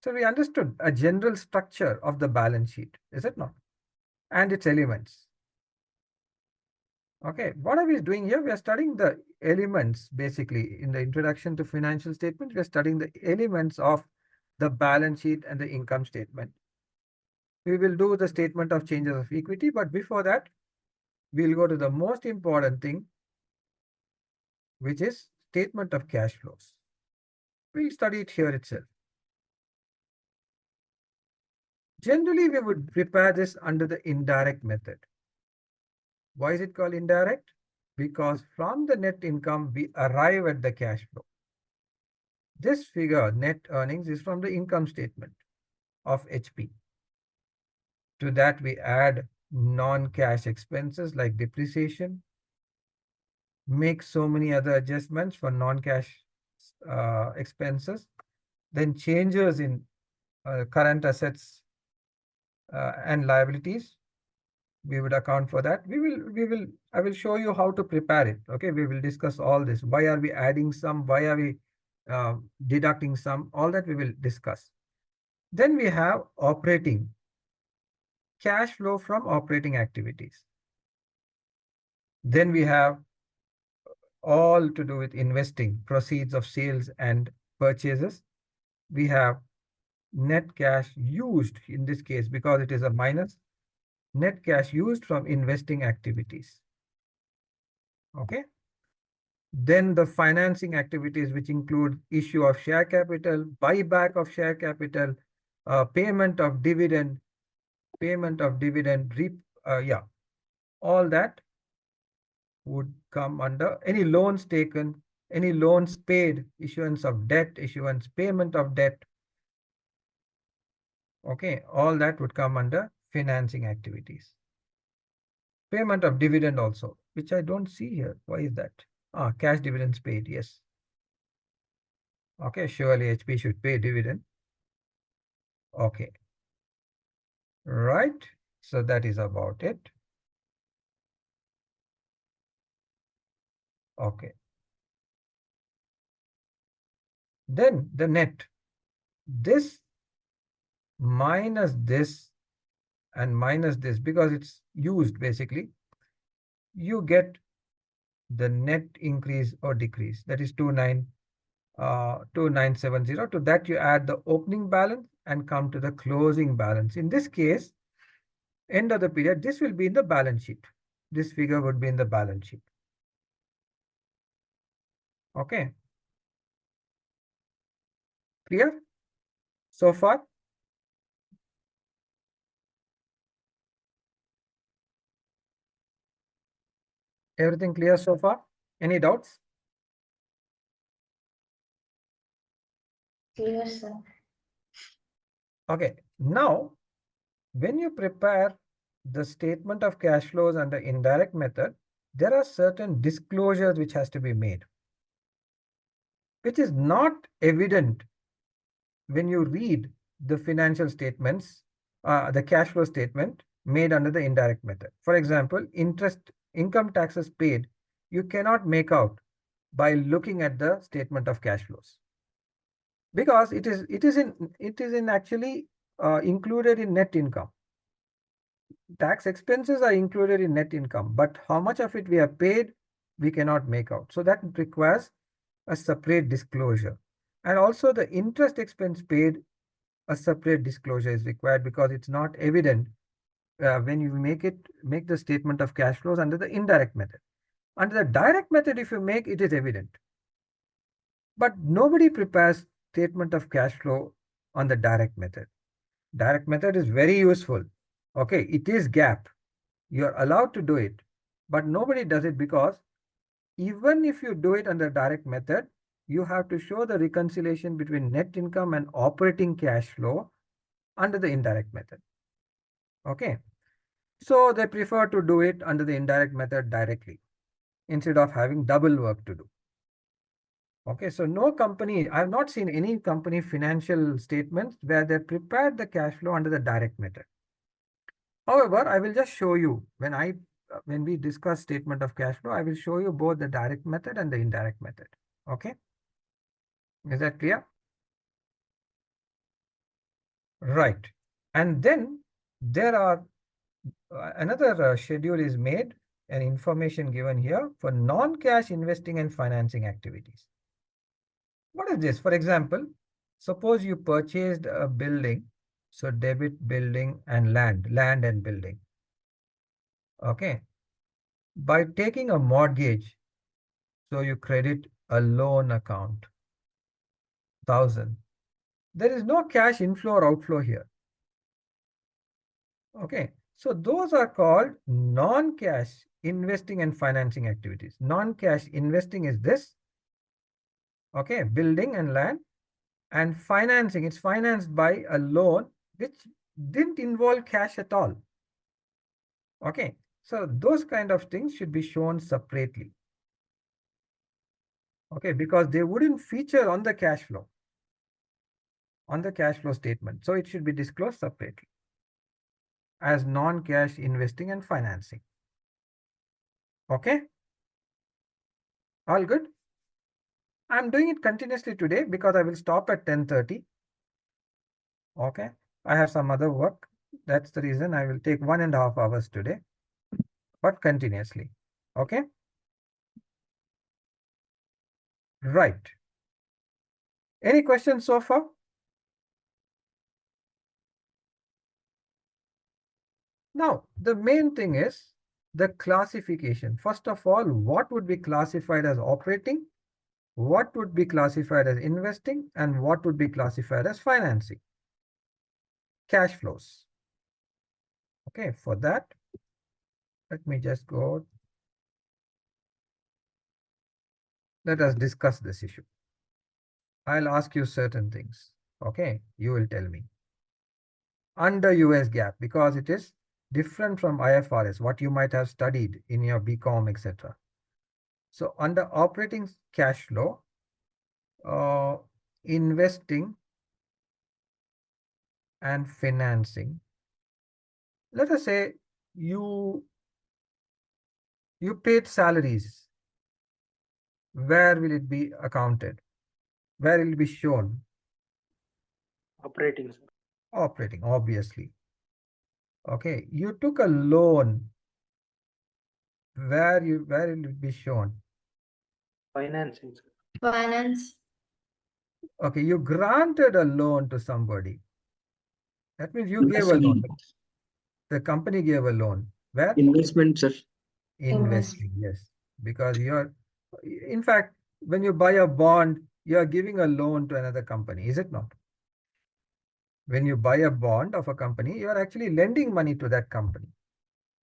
So we understood a general structure of the balance sheet, is it not? And its elements. Okay, what are we doing here? We are studying the elements, basically. In the introduction to financial statements, we are studying the elements of the balance sheet and the income statement. We will do the statement of changes of equity, but before that, we'll go to the most important thing, which is statement of cash flows. We'll study it here itself. Generally, we would prepare this under the indirect method. Why is it called indirect? Because from the net income, we arrive at the cash flow. This figure, net earnings, is from the income statement of HP. To that, we add non-cash expenses like depreciation, make so many other adjustments for non-cash expenses, then changes in current assets and liabilities, we would account for that. I will show you how to prepare it. Okay, we will discuss all this. Why are we adding some? Why are we deducting some? All that we will discuss. Then we have operating, cash flow from operating activities. Then we have all to do with investing, proceeds of sales and purchases. We have net cash used in this case because it is a minus, net cash used from investing activities. Okay. Then the financing activities, which include issue of share capital, buyback of share capital, payment of dividend, yeah, all that would come under any loans taken, any loans paid, issuance of debt, issuance, payment of debt. Okay, all that would come under financing activities. Payment of dividend also, which I don't see here. Why is that? Cash dividends paid, yes. Okay, surely HP should pay dividend. Okay. Right. So that is about it. Okay. Then the net. This minus this and minus this, because it's used basically, you get the net increase or decrease. That is 2970. To that you add the opening balance and come to the closing balance. In this case, end of the period, this will be in the balance sheet. This figure would be in the balance sheet. Okay. Clear so far? Everything clear so far? Any doubts? Clear, sir. Okay. Now, when you prepare the statement of cash flows under indirect method, there are certain disclosures which has to be made, which is not evident when you read the financial statements, the cash flow statement made under the indirect method. For example, income taxes paid, you cannot make out by looking at the statement of cash flows, because it is in actually included in net income. Tax expenses are included in net income, but how much of it we have paid, we cannot make out. So that requires a separate disclosure. And also the interest expense paid, a separate disclosure is required because it's not evident when you make the statement of cash flows under the indirect method. Under the direct method, if you make, it is evident. But nobody prepares statement of cash flow on the direct method. Direct method is very useful. Okay, it is GAAP. You're allowed to do it, but nobody does it because even if you do it under direct method, you have to show the reconciliation between net income and operating cash flow under the indirect method. Okay, so they prefer to do it under the indirect method directly instead of having double work to do. Okay, so no company, I have not seen any company financial statements where they prepared the cash flow under the direct method. However, I will just show you when we discuss statement of cash flow, I will show you both the direct method and the indirect method. Okay, is that clear? Right. And then there are another schedule is made and information given here for non-cash investing and financing activities. What is this? For example, suppose you purchased a building, so debit building and land and building. Okay. By taking a mortgage, so you credit a loan account, 1,000. There is no cash inflow or outflow here. Okay. So those are called non-cash investing and financing activities. Non-cash investing is this. Okay. Building and land. And financing, it's financed by a loan which didn't involve cash at all. Okay. So those kind of things should be shown separately. Okay. Because they wouldn't feature on the cash flow. On the cash flow statement. So it should be disclosed separately. as non-cash investing and financing. Okay? All good? I'm doing it continuously today because I will stop at 10:30. Okay? I have some other work. That's the reason I will take 1.5 hours today, but continuously. Okay? Right. Any questions so far? Now, the main thing is the classification. First of all, what would be classified as operating? What would be classified as investing? And what would be classified as financing? Cash flows. Okay, for that, let me just go. Let us discuss this issue. I'll ask you certain things. Okay, you will tell me. Under US GAAP, because it is different from IFRS, what you might have studied in your BCom, etc. So under operating cash flow, investing and financing, let us say you paid salaries. Where will it be accounted? Where will it be shown? Operating, sir. Operating, obviously. Okay, you took a loan. Where will it be shown? Financing, sir. Finance. Okay, you granted a loan to somebody. That means you gave a loan. The company gave a loan. Where? Investment, sir. Investing, yes. Because in fact, when you buy a bond, you are giving a loan to another company, is it not? When you buy a bond of a company, you are actually lending money to that company.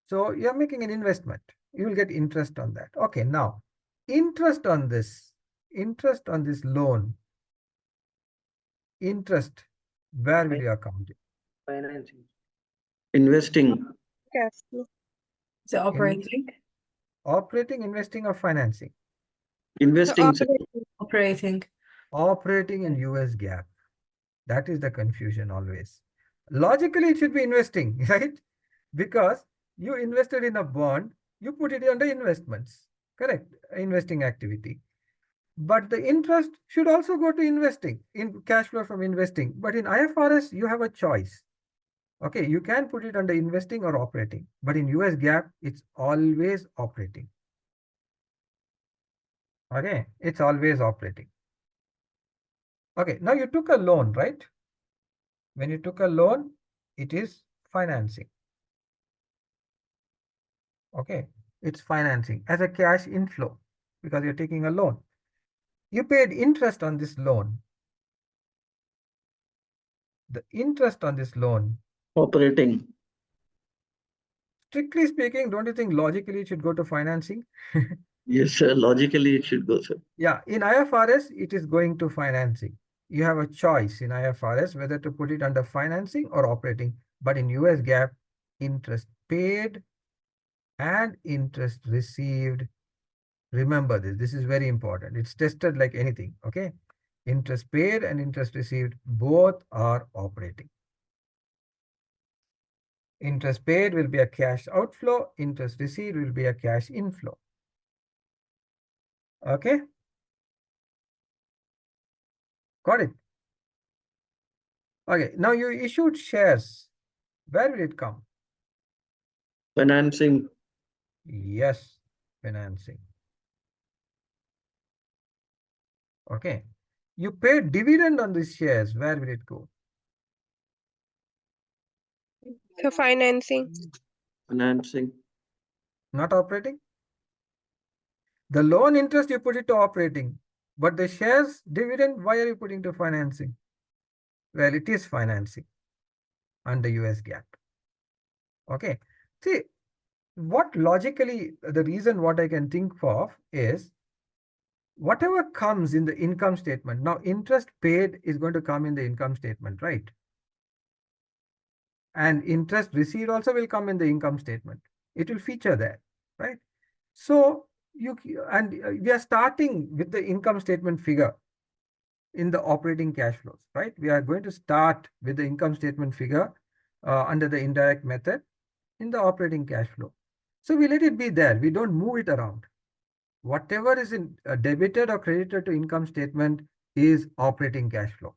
So you're making an investment. You will get interest on that. Okay, now, interest on this loan, interest, where will you account it? Financing. Investing. Cash flow. So operating. Operating, investing, or financing? Investing, sir. Operating. Operating in US GAAP. That is the confusion always. Logically, it should be investing, right? Because you invested in a bond, you put it under investments, correct? Investing activity. But the interest should also go to investing, in cash flow from investing. But in IFRS, you have a choice. Okay, you can put it under investing or operating. But in US GAAP, it's always operating. Okay, it's always operating. Okay, now you took a loan, right? When you took a loan, it is financing. Okay, it's financing as a cash inflow because you're taking a loan. You paid interest on this loan. The interest on this loan, Operating. strictly speaking, don't you think logically it should go to financing? Yes, sir. Logically, it should go, sir. Yeah, in IFRS, it is going to financing. You have a choice in IFRS whether to put it under financing or operating. But in US GAAP, interest paid and interest received. Remember this. This is very important. It's tested like anything. Okay. Interest paid and interest received, both are operating. Interest paid will be a cash outflow. Interest received will be a cash inflow. Okay. Got it. Okay. Now you issued shares. Where will it come? Financing. Yes, financing. Okay. You paid dividend on these shares. Where will it go? So financing. Financing. Not operating? The loan interest you put it to operating, but the shares dividend, why are you putting to financing? Well, it is financing under US GAAP. Okay. See, what logically, the reason what I can think of is whatever comes in the income statement. Now, interest paid is going to come in the income statement, right? And interest received also will come in the income statement. It will feature there, right? So we are starting with the income statement figure in the operating cash flows, right? We are going to start with the income statement figure under the indirect method in the operating cash flow. So we let it be there. We don't move it around. Whatever is in debited or credited to income statement is operating cash flow.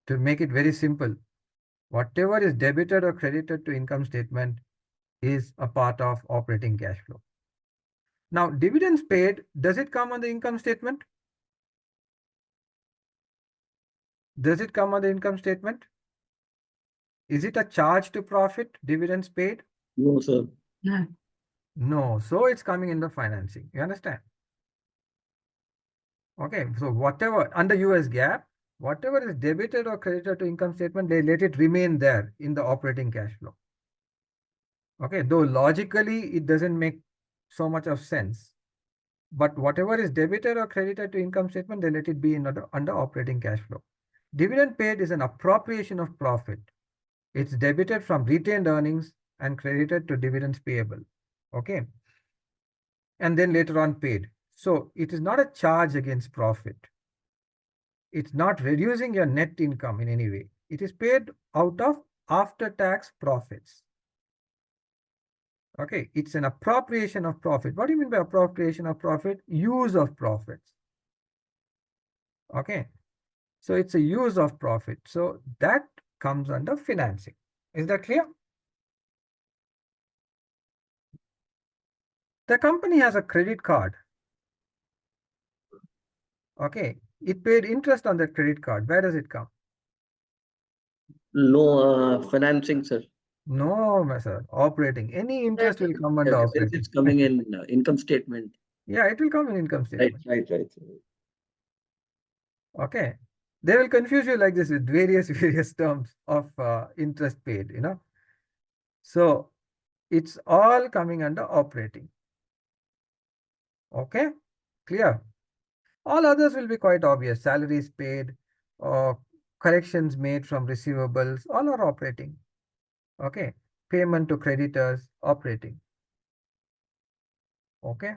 To make it very simple, whatever is debited or credited to income statement is a part of operating cash flow. Now, dividends paid, does it come on the income statement? Does it come on the income statement? Is it a charge to profit, dividends paid? No, sir. No. No, so it's coming in the financing. You understand? Okay, so whatever under US GAAP, whatever is debited or credited to income statement, they let it remain there in the operating cash flow. Okay, though logically it doesn't make so much of sense. But whatever is debited or credited to income statement, they let it be in under operating cash flow. Dividend paid is an appropriation of profit. It's debited from retained earnings and credited to dividends payable. Okay. And then later on paid. So it is not a charge against profit. It's not reducing your net income in any way. It is paid out of after-tax profits. Okay, it's an appropriation of profit. What do you mean by appropriation of profit? Use of profits. Okay, so it's a use of profit. So that comes under financing. Is that clear? The company has a credit card. Okay, it paid interest on that credit card. Where does it come? No, financing, sir. No, my sir. Operating. Any interest will come under Okay, since operating. it's coming in income statement. Yeah, it will come in income Right, statement. right. Okay. They will confuse you like this with various terms of interest paid, So it's all coming under operating. Okay, clear? All others will be quite obvious. Salaries paid or corrections made from receivables, all are operating. Okay, payment to creditors, operating. Okay.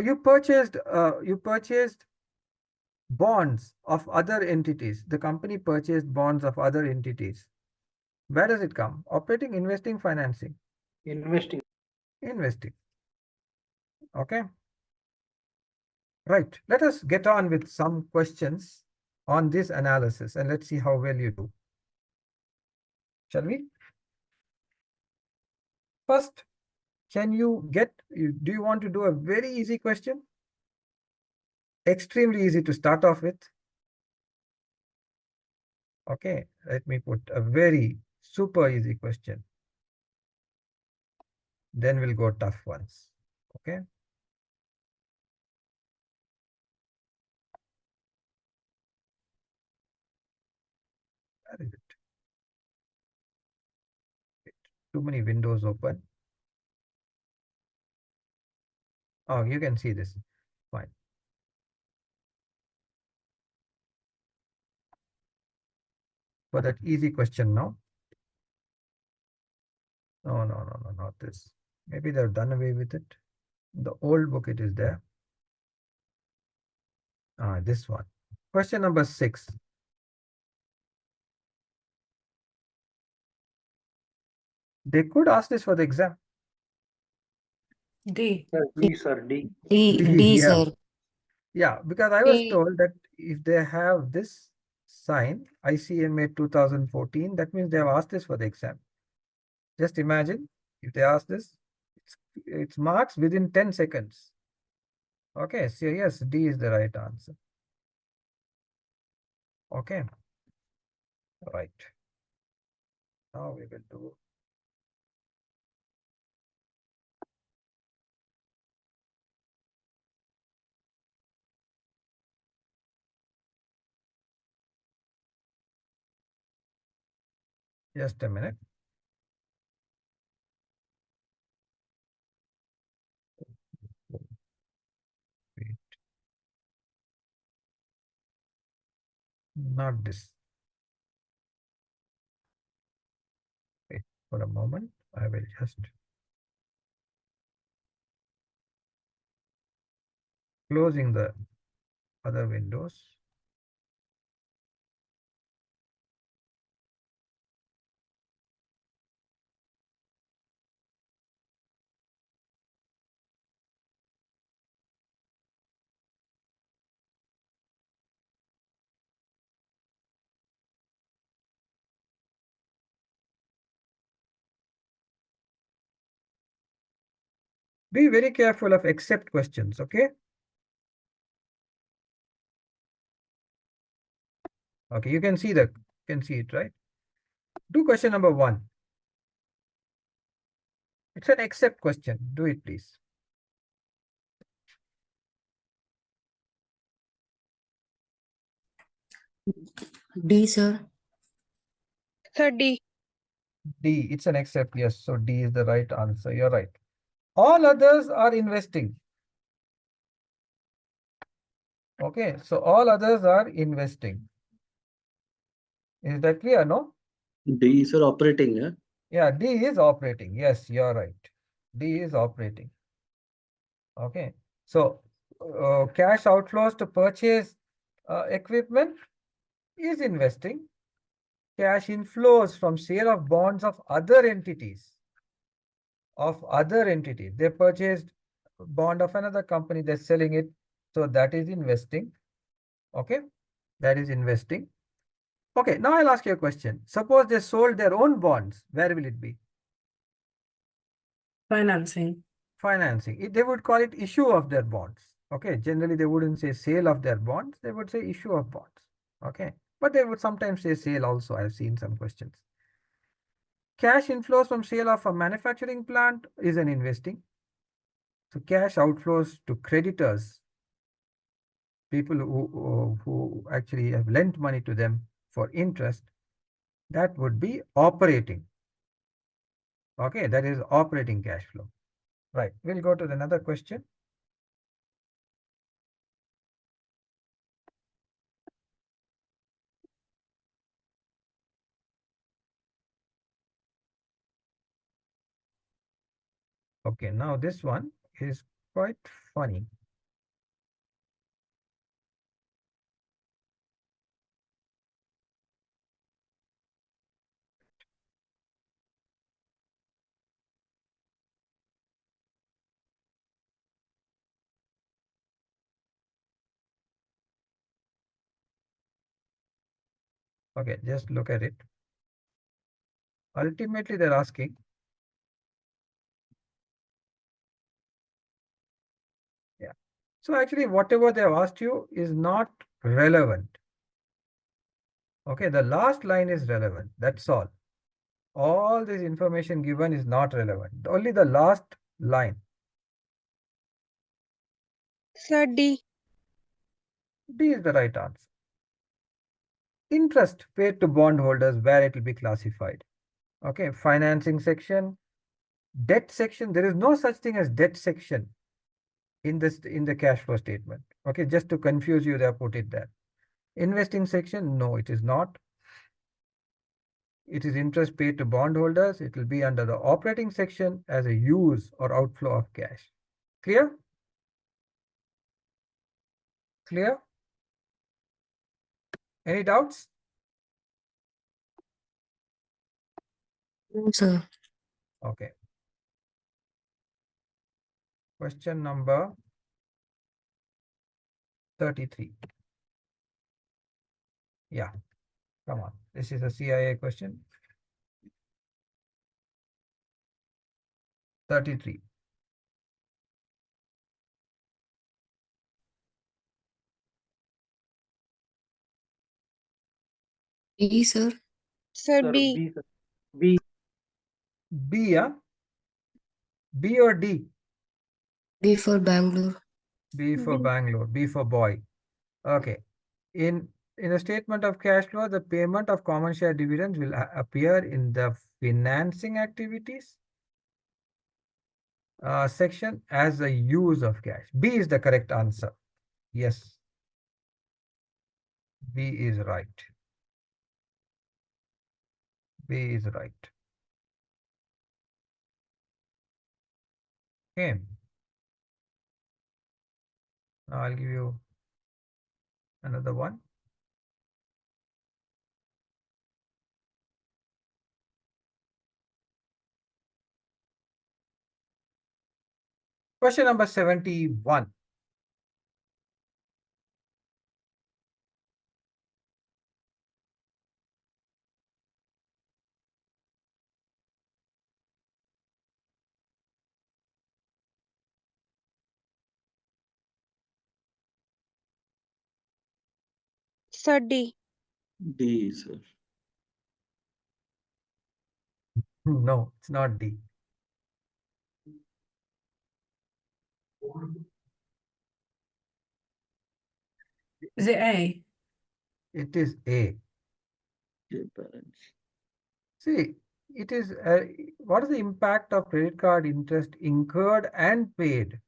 You purchased bonds of other entities. The company purchased bonds of other entities. Where does it come? Operating, investing, financing. Investing. Investing. Okay. Right. Let us get on with some questions on this analysis and let's see how well you do. Shall we? First, do you want to do a very easy question? Extremely easy to start off with. Okay, let me put a very super easy question. Then we'll go tough ones. Okay. Where is it? Too many windows open. Oh, you can see this. Fine. For that easy question now. No, not this. Maybe they've done away with it. In the old book, it is there. This one. Question number 6. They could ask this for the exam. D. D, sir, D. D, Yeah. sir. Yeah, because I was told that if they have this sign, ICMA 2014, that means they have asked this for the exam. Just imagine if they ask this, it's marks within 10 seconds. Okay, so yes, D is the right answer. Okay, right. Now we will do just a minute. Wait. Not this. Wait for a moment. I will just closing the other windows. Be very careful of except questions, okay? Okay, you can see it, right? Do question number 1. It's an except question. Do it, please. D, sir. Sir, D. D, it's an except, yes. So D is the right answer. You're right. All others are investing. Okay, so all others are investing. Is that clear, no? D is operating, yeah? Yeah, D is operating. Yes, you're right. D is operating. Okay, so cash outflows to purchase equipment is investing. Cash inflows from sale of bonds of other entities. They purchased bond of another company, they're selling it. So that is investing. Okay, that is investing. Okay, now I'll ask you a question. Suppose they sold their own bonds, where will it be? Financing. Financing. They would call it issue of their bonds. Okay, generally they wouldn't say sale of their bonds, they would say issue of bonds. Okay, but they would sometimes say sale also. I've seen some questions. Cash inflows from sale of a manufacturing plant is an investing. So cash outflows to creditors, people who actually have lent money to them for interest, that would be operating. Okay, that is operating cash flow. Right, we'll go to another question. Okay, now this one is quite funny. Okay, just look at it. Ultimately, they're asking, yeah. So actually, whatever they have asked you is not relevant. Okay, the last line is relevant. That's all. All this information given is not relevant. Only the last line. Sir, D. D is the right answer. Interest paid to bondholders, where it will be classified. Okay, financing section, debt section. There is no such thing as debt section in the cash flow statement. Okay, just to confuse you, they have put it there. Investing section, no, it is not. It is interest paid to bondholders. It will be under the operating section as a use or outflow of cash. Clear? Clear? Any doubts? No, sir. Okay. Question number 33. Yeah, come on. This is a CIA question. 33. D, sir. Sir, Sir, B. B, sir. B. B, yeah? B or D? B for Bangalore. B for B. Bangalore, B for boy. Okay. In a statement of cash flow, the payment of common share dividends will appear in the financing activities section as a use of cash. B is the correct answer. Yes. B is right. B is right. Okay. Now I'll give you another one. Question number 71. Sir, D. D, sir. No, it's not D. Is it A? It is A. Okay, balance. See, it is what is the impact of credit card interest incurred and paid?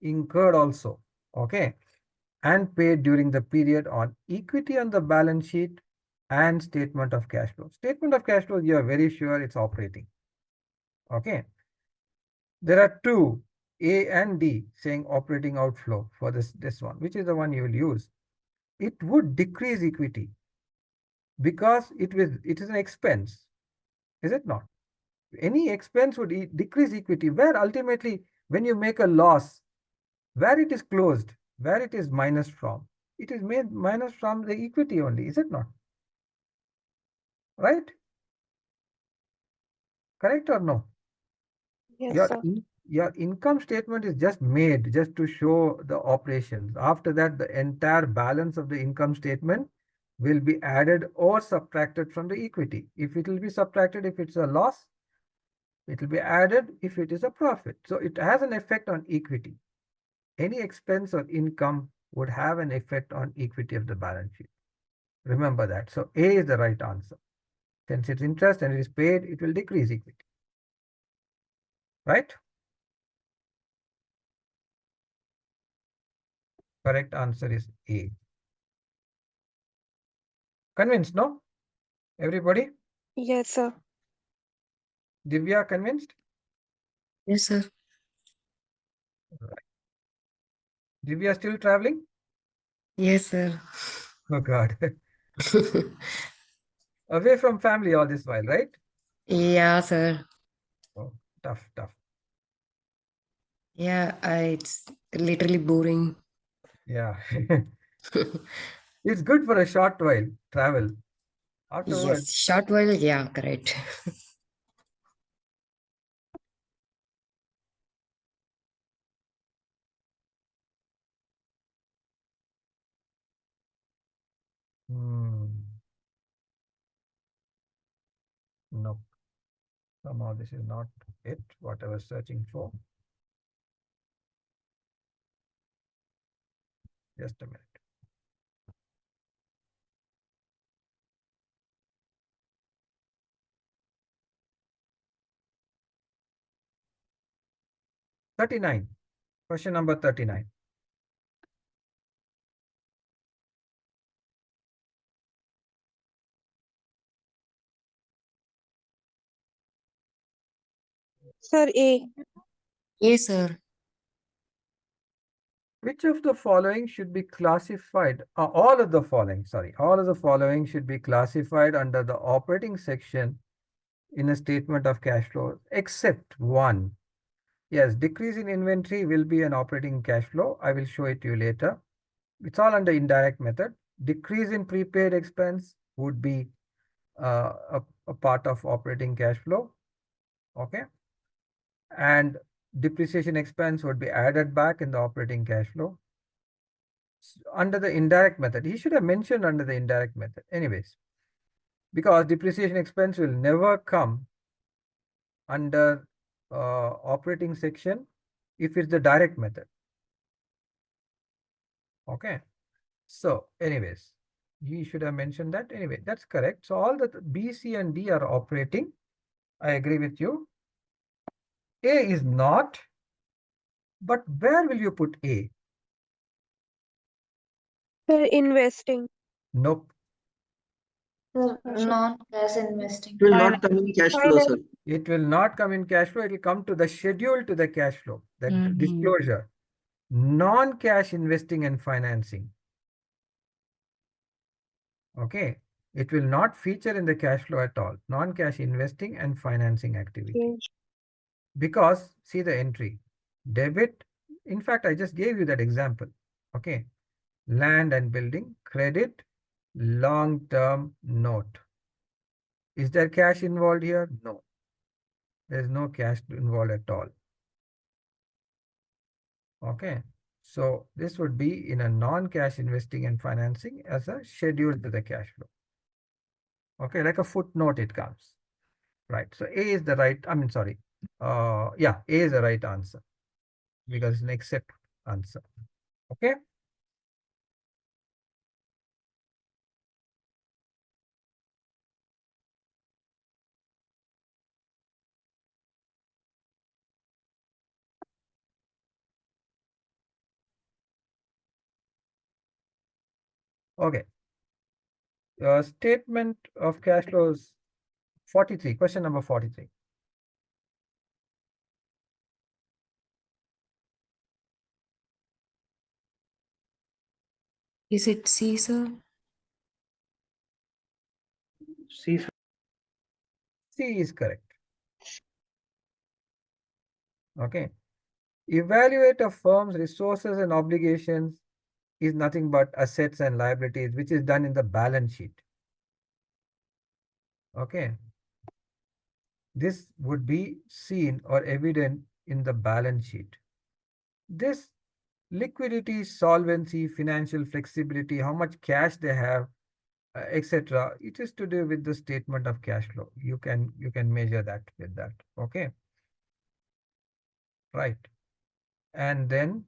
Incurred also, okay, and paid during the period on equity on the balance sheet and statement of cash flow. Statement of cash flow, you are very sure it's operating. Okay. There are two, A and D, saying operating outflow for this one. Which is the one you will use? It would decrease equity because it is an expense, is it not? Any expense would decrease equity, where ultimately when you make a loss, where it is closed, where it is minus from, it is made minus from the equity only, is it not? Right? Correct or no? Yes, sir. Your income statement is just made just to show the operations. After that, the entire balance of the income statement will be added or subtracted from the equity. If it will be subtracted, if it's a loss, it will be added if it is a profit. So it has an effect on equity. Any expense or income would have an effect on equity of the balance sheet. Remember that. So A is the right answer. Since it's interest and it is paid, it will decrease equity. Right? Correct answer is A. Convinced, no? Everybody? Yes, sir. Divya convinced? Yes, sir. Right. Divya still traveling? Yes, sir. Oh God. Away from family all this while, right? Yeah, sir. Oh, tough, tough. Yeah, it's literally boring. Yeah. It's good for a short while, travel. Afterwards, Yes, short while, yeah, correct. no. Somehow this is not it, what I was searching for. Just a minute. '39. Question number 39. Sir, A. Yes, sir. Which of the following should be classified? All of the following, sorry, all of the following should be classified under the operating section in a statement of cash flow, except one. Yes, decrease in inventory will be an operating cash flow. I will show it to you later. It's all under indirect method. Decrease in prepaid expense would be a part of operating cash flow. Okay. And depreciation expense would be added back in the operating cash flow. Under the indirect method, he should have mentioned under the indirect method. Anyways, because depreciation expense will never come under operating section if it's the direct method. Okay. So anyways, he should have mentioned that. Anyway, that's correct. So all the B, C, and D are operating. I agree with you. A is not, but where will you put A? Sir, investing. Nope. Non-cash investing. It will not come in cash flow, sir. It will not come in cash flow. It will come to the schedule to the cash flow, that disclosure. Non-cash investing and financing. Okay. It will not feature in the cash flow at all. Non-cash investing and financing activity. Because see the entry. Debit. In fact, I just gave you that example. Okay. Land and building. Credit. Long-term note. Is there cash involved here? No. There is no cash involved at all. Okay. So this would be in a non-cash investing and financing as a schedule to the cash flow. Okay, like a footnote it comes. Right. So A is the right, yeah, A is the right answer because it's an except answer. Okay. Okay. Statement of cash flows 43, question number 43. Is it C, sir? C, sir. C is correct. Okay. Evaluate a firm's resources and obligations is nothing but assets and liabilities, which is done in the balance sheet. Okay. This would be seen or evident in the balance sheet. This liquidity, solvency, financial flexibility, how much cash they have, etc. It is to do with the statement of cash flow. You can measure that with that. Okay. Right. And then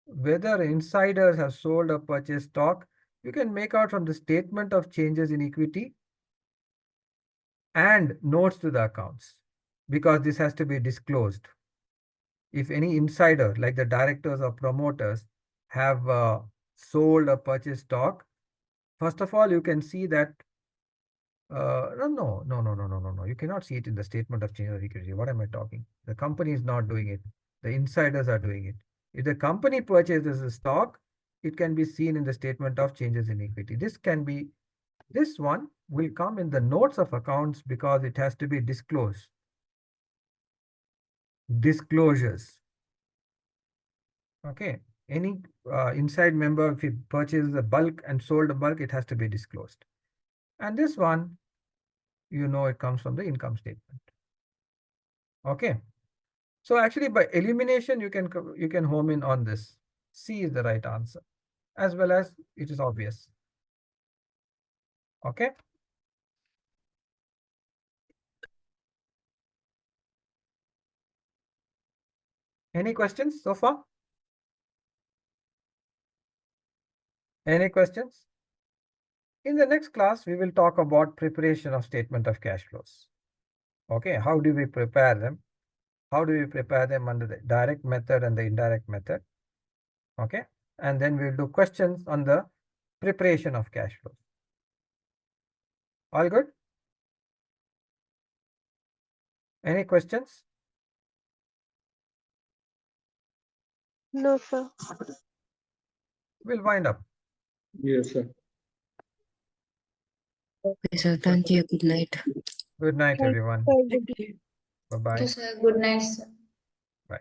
whether insiders have sold or purchased stock, you can make out from the statement of changes in equity and notes to the accounts, because this has to be disclosed. If any insider, like the directors or promoters, have sold or purchased stock, first of all, you can see that. No. You cannot see it in the statement of change of equity. What am I talking? The company is not doing it. The insiders are doing it. If the company purchases a stock, it can be seen in the statement of changes in equity. This one will come in the notes of accounts because it has to be disclosed. Disclosures. Okay. Any inside member, if he purchases a bulk and sold a bulk, it has to be disclosed. And this one, it comes from the income statement. Okay. So actually by elimination, you can home in on this. C is the right answer, as well as it is obvious. Okay. Any questions so far? Any questions? In the next class, we will talk about preparation of statement of cash flows. Okay, how do we prepare them? How do we prepare them under the direct method and the indirect method? Okay, and then we'll do questions on the preparation of cash flows. All good? Any questions? No, sir. We'll wind up. Yes, sir. Okay, sir. Thank you. Good night. Good night, Thank everyone. you. Thank you. Bye-bye. Yes, sir. Good night, sir. Bye.